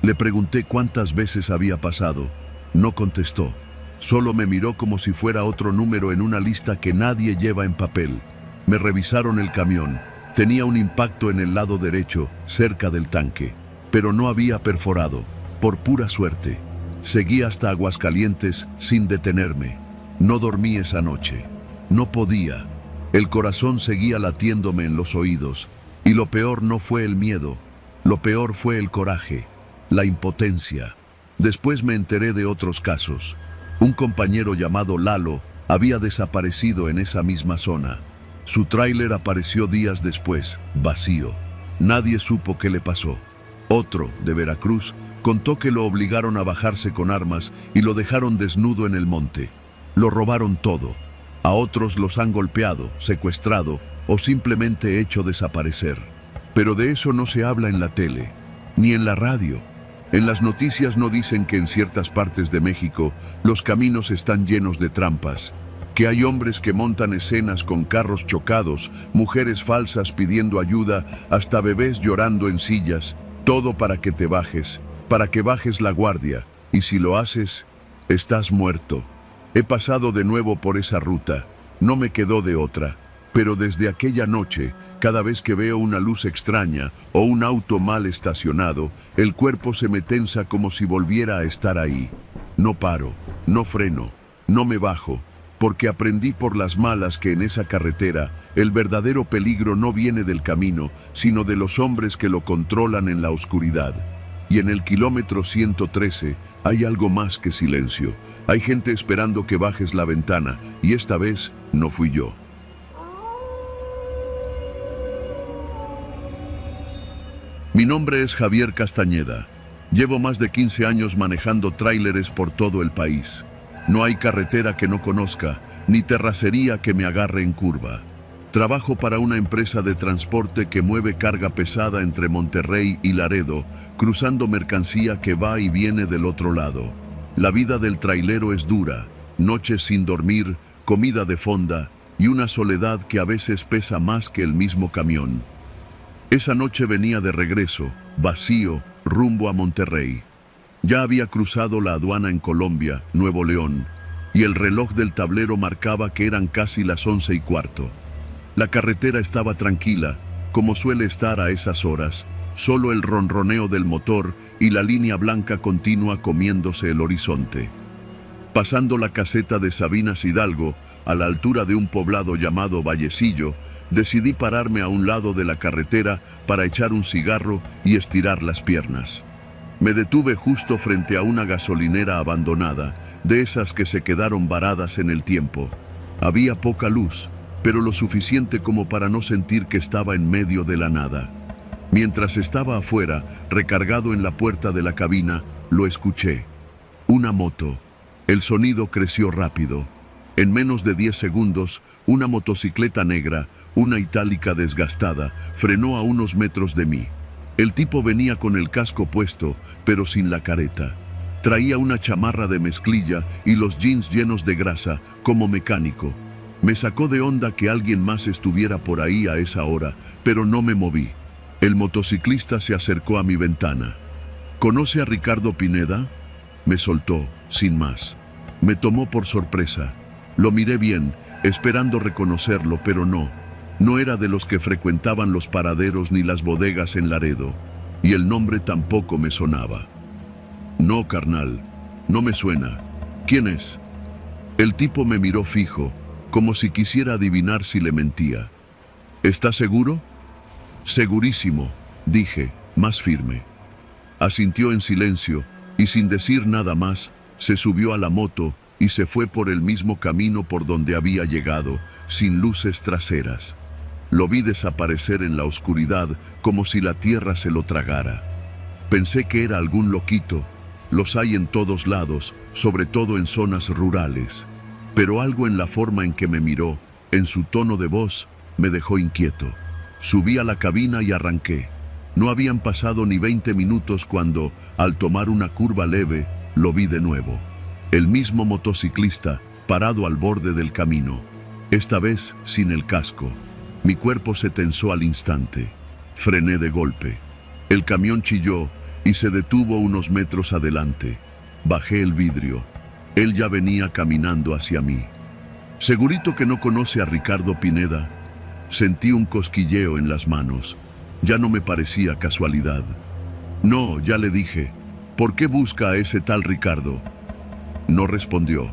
Le pregunté cuántas veces había pasado. No contestó. Solo me miró como si fuera otro número en una lista que nadie lleva en papel. Me revisaron el camión. Tenía un impacto en el lado derecho, cerca del tanque, pero no había perforado, por pura suerte. Seguí hasta Aguascalientes sin detenerme. No dormí esa noche. No podía. El corazón seguía latiéndome en los oídos. Y lo peor no fue el miedo. Lo peor fue el coraje, la impotencia. Después me enteré de otros casos. Un compañero llamado Lalo había desaparecido en esa misma zona. Su tráiler apareció días después, vacío. Nadie supo qué le pasó. Otro, de Veracruz, contó que lo obligaron a bajarse con armas y lo dejaron desnudo en el monte. Lo robaron todo. A otros los han golpeado, secuestrado o simplemente hecho desaparecer. Pero de eso no se habla en la tele, ni en la radio. En las noticias no dicen que en ciertas partes de México los caminos están llenos de trampas, que hay hombres que montan escenas con carros chocados, mujeres falsas pidiendo ayuda, hasta bebés llorando en sillas, todo para que te bajes, para que bajes la guardia, y si lo haces, estás muerto. He pasado de nuevo por esa ruta, no me quedó de otra, pero desde aquella noche, cada vez que veo una luz extraña o un auto mal estacionado, el cuerpo se me tensa como si volviera a estar ahí. No paro, no freno, no me bajo, porque aprendí por las malas que en esa carretera el verdadero peligro no viene del camino, sino de los hombres que lo controlan en la oscuridad. Y en el kilómetro 113 hay algo más que silencio. Hay gente esperando que bajes la ventana, y esta vez no fui yo. Mi nombre es Javier Castañeda. Llevo más de 15 años manejando tráileres por todo el país. No hay carretera que no conozca, ni terracería que me agarre en curva. Trabajo para una empresa de transporte que mueve carga pesada entre Monterrey y Laredo, cruzando mercancía que va y viene del otro lado. La vida del trailero es dura, noches sin dormir, comida de fonda y una soledad que a veces pesa más que el mismo camión. Esa noche venía de regreso, vacío, rumbo a Monterrey. Ya había cruzado la aduana en Colombia, Nuevo León, y el reloj del tablero marcaba que eran casi las 11:15. La carretera estaba tranquila, como suele estar a esas horas, solo el ronroneo del motor y la línea blanca continua comiéndose el horizonte. Pasando la caseta de Sabinas Hidalgo, a la altura de un poblado llamado Vallecillo, decidí pararme a un lado de la carretera para echar un cigarro y estirar las piernas. Me detuve justo frente a una gasolinera abandonada, de esas que se quedaron varadas en el tiempo. Había poca luz, pero lo suficiente como para no sentir que estaba en medio de la nada. Mientras estaba afuera, recargado en la puerta de la cabina, lo escuché. Una moto. El sonido creció rápido. En menos de 10 segundos, una motocicleta negra, una itálica desgastada, frenó a unos metros de mí. El tipo venía con el casco puesto, pero sin la careta. Traía una chamarra de mezclilla y los jeans llenos de grasa, como mecánico. Me sacó de onda que alguien más estuviera por ahí a esa hora, pero no me moví. El motociclista se acercó a mi ventana. ¿Conoce a Ricardo Pineda? Me soltó, sin más. Me tomó por sorpresa. Lo miré bien, esperando reconocerlo, pero no. No era de los que frecuentaban los paraderos ni las bodegas en Laredo, y el nombre tampoco me sonaba. No, carnal, no me suena. ¿Quién es? El tipo me miró fijo, como si quisiera adivinar si le mentía. ¿Estás seguro? Segurísimo, dije, más firme. Asintió en silencio, y sin decir nada más, se subió a la moto y se fue por el mismo camino por donde había llegado, sin luces traseras. Lo vi desaparecer en la oscuridad como si la tierra se lo tragara. Pensé que era algún loquito. Los hay en todos lados, sobre todo en zonas rurales. Pero algo en la forma en que me miró, En su tono de voz me dejó inquieto. Subí a la cabina y arranqué. No habían pasado ni 20 minutos cuando, al tomar una curva leve, lo vi de nuevo. El mismo motociclista, parado al borde del camino. Esta vez sin el casco. Mi cuerpo se tensó al instante. Frené de golpe. El camión chilló y se detuvo unos metros adelante. Bajé el vidrio. Él ya venía caminando hacia mí. Segurito que no conoce a Ricardo Pineda. Sentí un cosquilleo en las manos. Ya no me parecía casualidad. No, ya le dije. ¿Por qué busca a ese tal Ricardo? No respondió.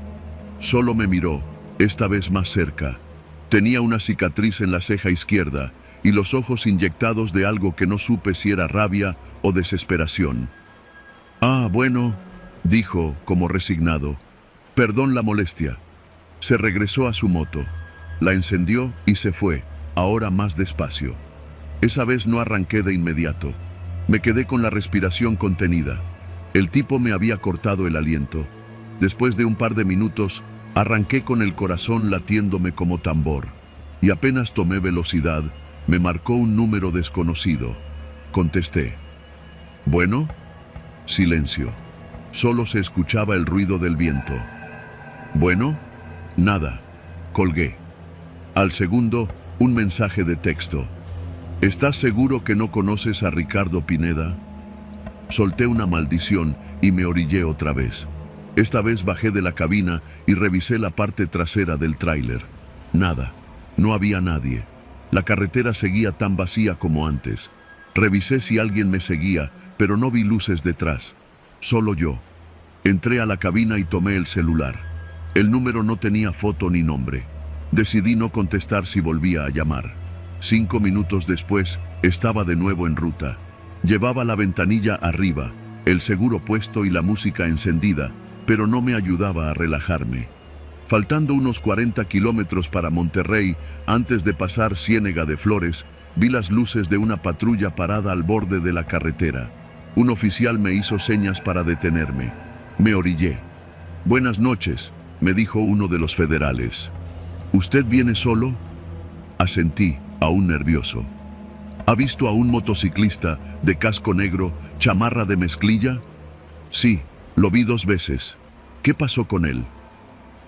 Solo me miró, esta vez más cerca. Tenía una cicatriz en la ceja izquierda y los ojos inyectados de algo que no supe si era rabia o desesperación. Ah, bueno, dijo, como resignado. Perdón la molestia. Se regresó a su moto. La encendió y se fue, ahora más despacio. Esa vez no arranqué de inmediato. Me quedé con la respiración contenida. El tipo me había cortado el aliento. Después de un par de minutos, arranqué con el corazón latiéndome como tambor. Y apenas tomé velocidad, me marcó un número desconocido. Contesté. ¿Bueno? Silencio. Solo se escuchaba el ruido del viento. ¿Bueno? Nada. Colgué. Al segundo, un mensaje de texto. ¿Estás seguro que no conoces a Ricardo Pineda? Solté una maldición y me orillé otra vez. Esta vez bajé de la cabina y revisé la parte trasera del tráiler. Nada. No había nadie. La carretera seguía tan vacía como antes. Revisé si alguien me seguía, pero no vi luces detrás. Solo yo. Entré a la cabina y tomé el celular. El número no tenía foto ni nombre. Decidí no contestar si volvía a llamar. 5 minutos después, estaba de nuevo en ruta. Llevaba la ventanilla arriba, el seguro puesto y la música encendida, pero no me ayudaba a relajarme. Faltando unos 40 kilómetros para Monterrey, antes de pasar Ciénega de Flores, vi las luces de una patrulla parada al borde de la carretera. Un oficial me hizo señas para detenerme. Me orillé. «Buenas noches», me dijo uno de los federales. «¿Usted viene solo?» Asentí, aún nervioso. ¿Ha visto a un motociclista de casco negro, chamarra de mezclilla? Sí, lo vi 2 veces. ¿Qué pasó con él?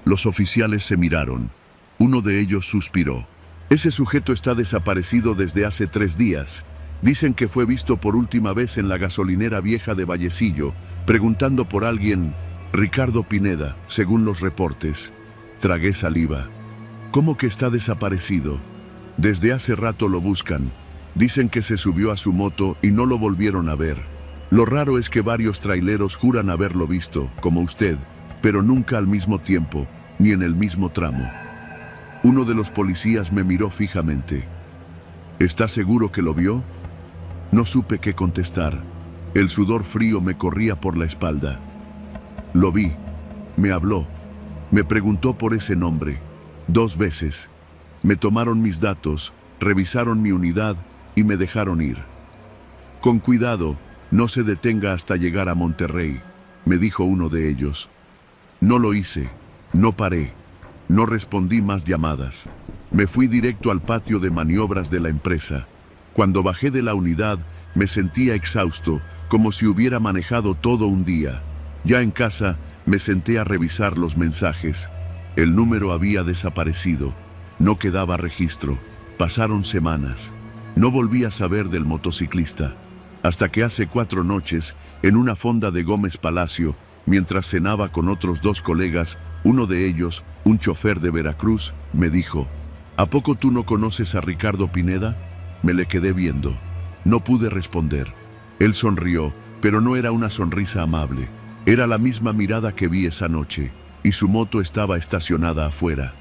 Los oficiales se miraron. Uno de ellos suspiró. Ese sujeto está desaparecido desde hace 3 días. Dicen que fue visto por última vez en la gasolinera vieja de Vallecillo, preguntando por alguien, Ricardo Pineda, según los reportes. Tragué saliva. ¿Cómo que está desaparecido? Desde hace rato lo buscan. Dicen que se subió a su moto y no lo volvieron a ver. Lo raro es que varios traileros juran haberlo visto, como usted, pero nunca al mismo tiempo, ni en el mismo tramo. Uno de los policías me miró fijamente. ¿Está seguro que lo vio? No supe qué contestar. El sudor frío me corría por la espalda. Lo vi. Me habló. Me preguntó por ese nombre. 2 veces. Me tomaron mis datos, revisaron mi unidad y me dejaron ir. Con cuidado, no se detenga hasta llegar a Monterrey, me dijo uno de ellos. No lo hice, no paré, no respondí más llamadas. Me fui directo al patio de maniobras de la empresa. Cuando bajé de la unidad, me sentía exhausto, como si hubiera manejado todo un día. Ya en casa, me senté a revisar los mensajes. El número había desaparecido. No quedaba registro. Pasaron semanas. No volví a saber del motociclista. Hasta que hace 4 noches, en una fonda de Gómez Palacio, mientras cenaba con otros 2 colegas, uno de ellos, un chofer de Veracruz, me dijo, ¿a poco tú no conoces a Ricardo Pineda? Me le quedé viendo. No pude responder. Él sonrió, pero no era una sonrisa amable. Era la misma mirada que vi esa noche, y su moto estaba estacionada afuera.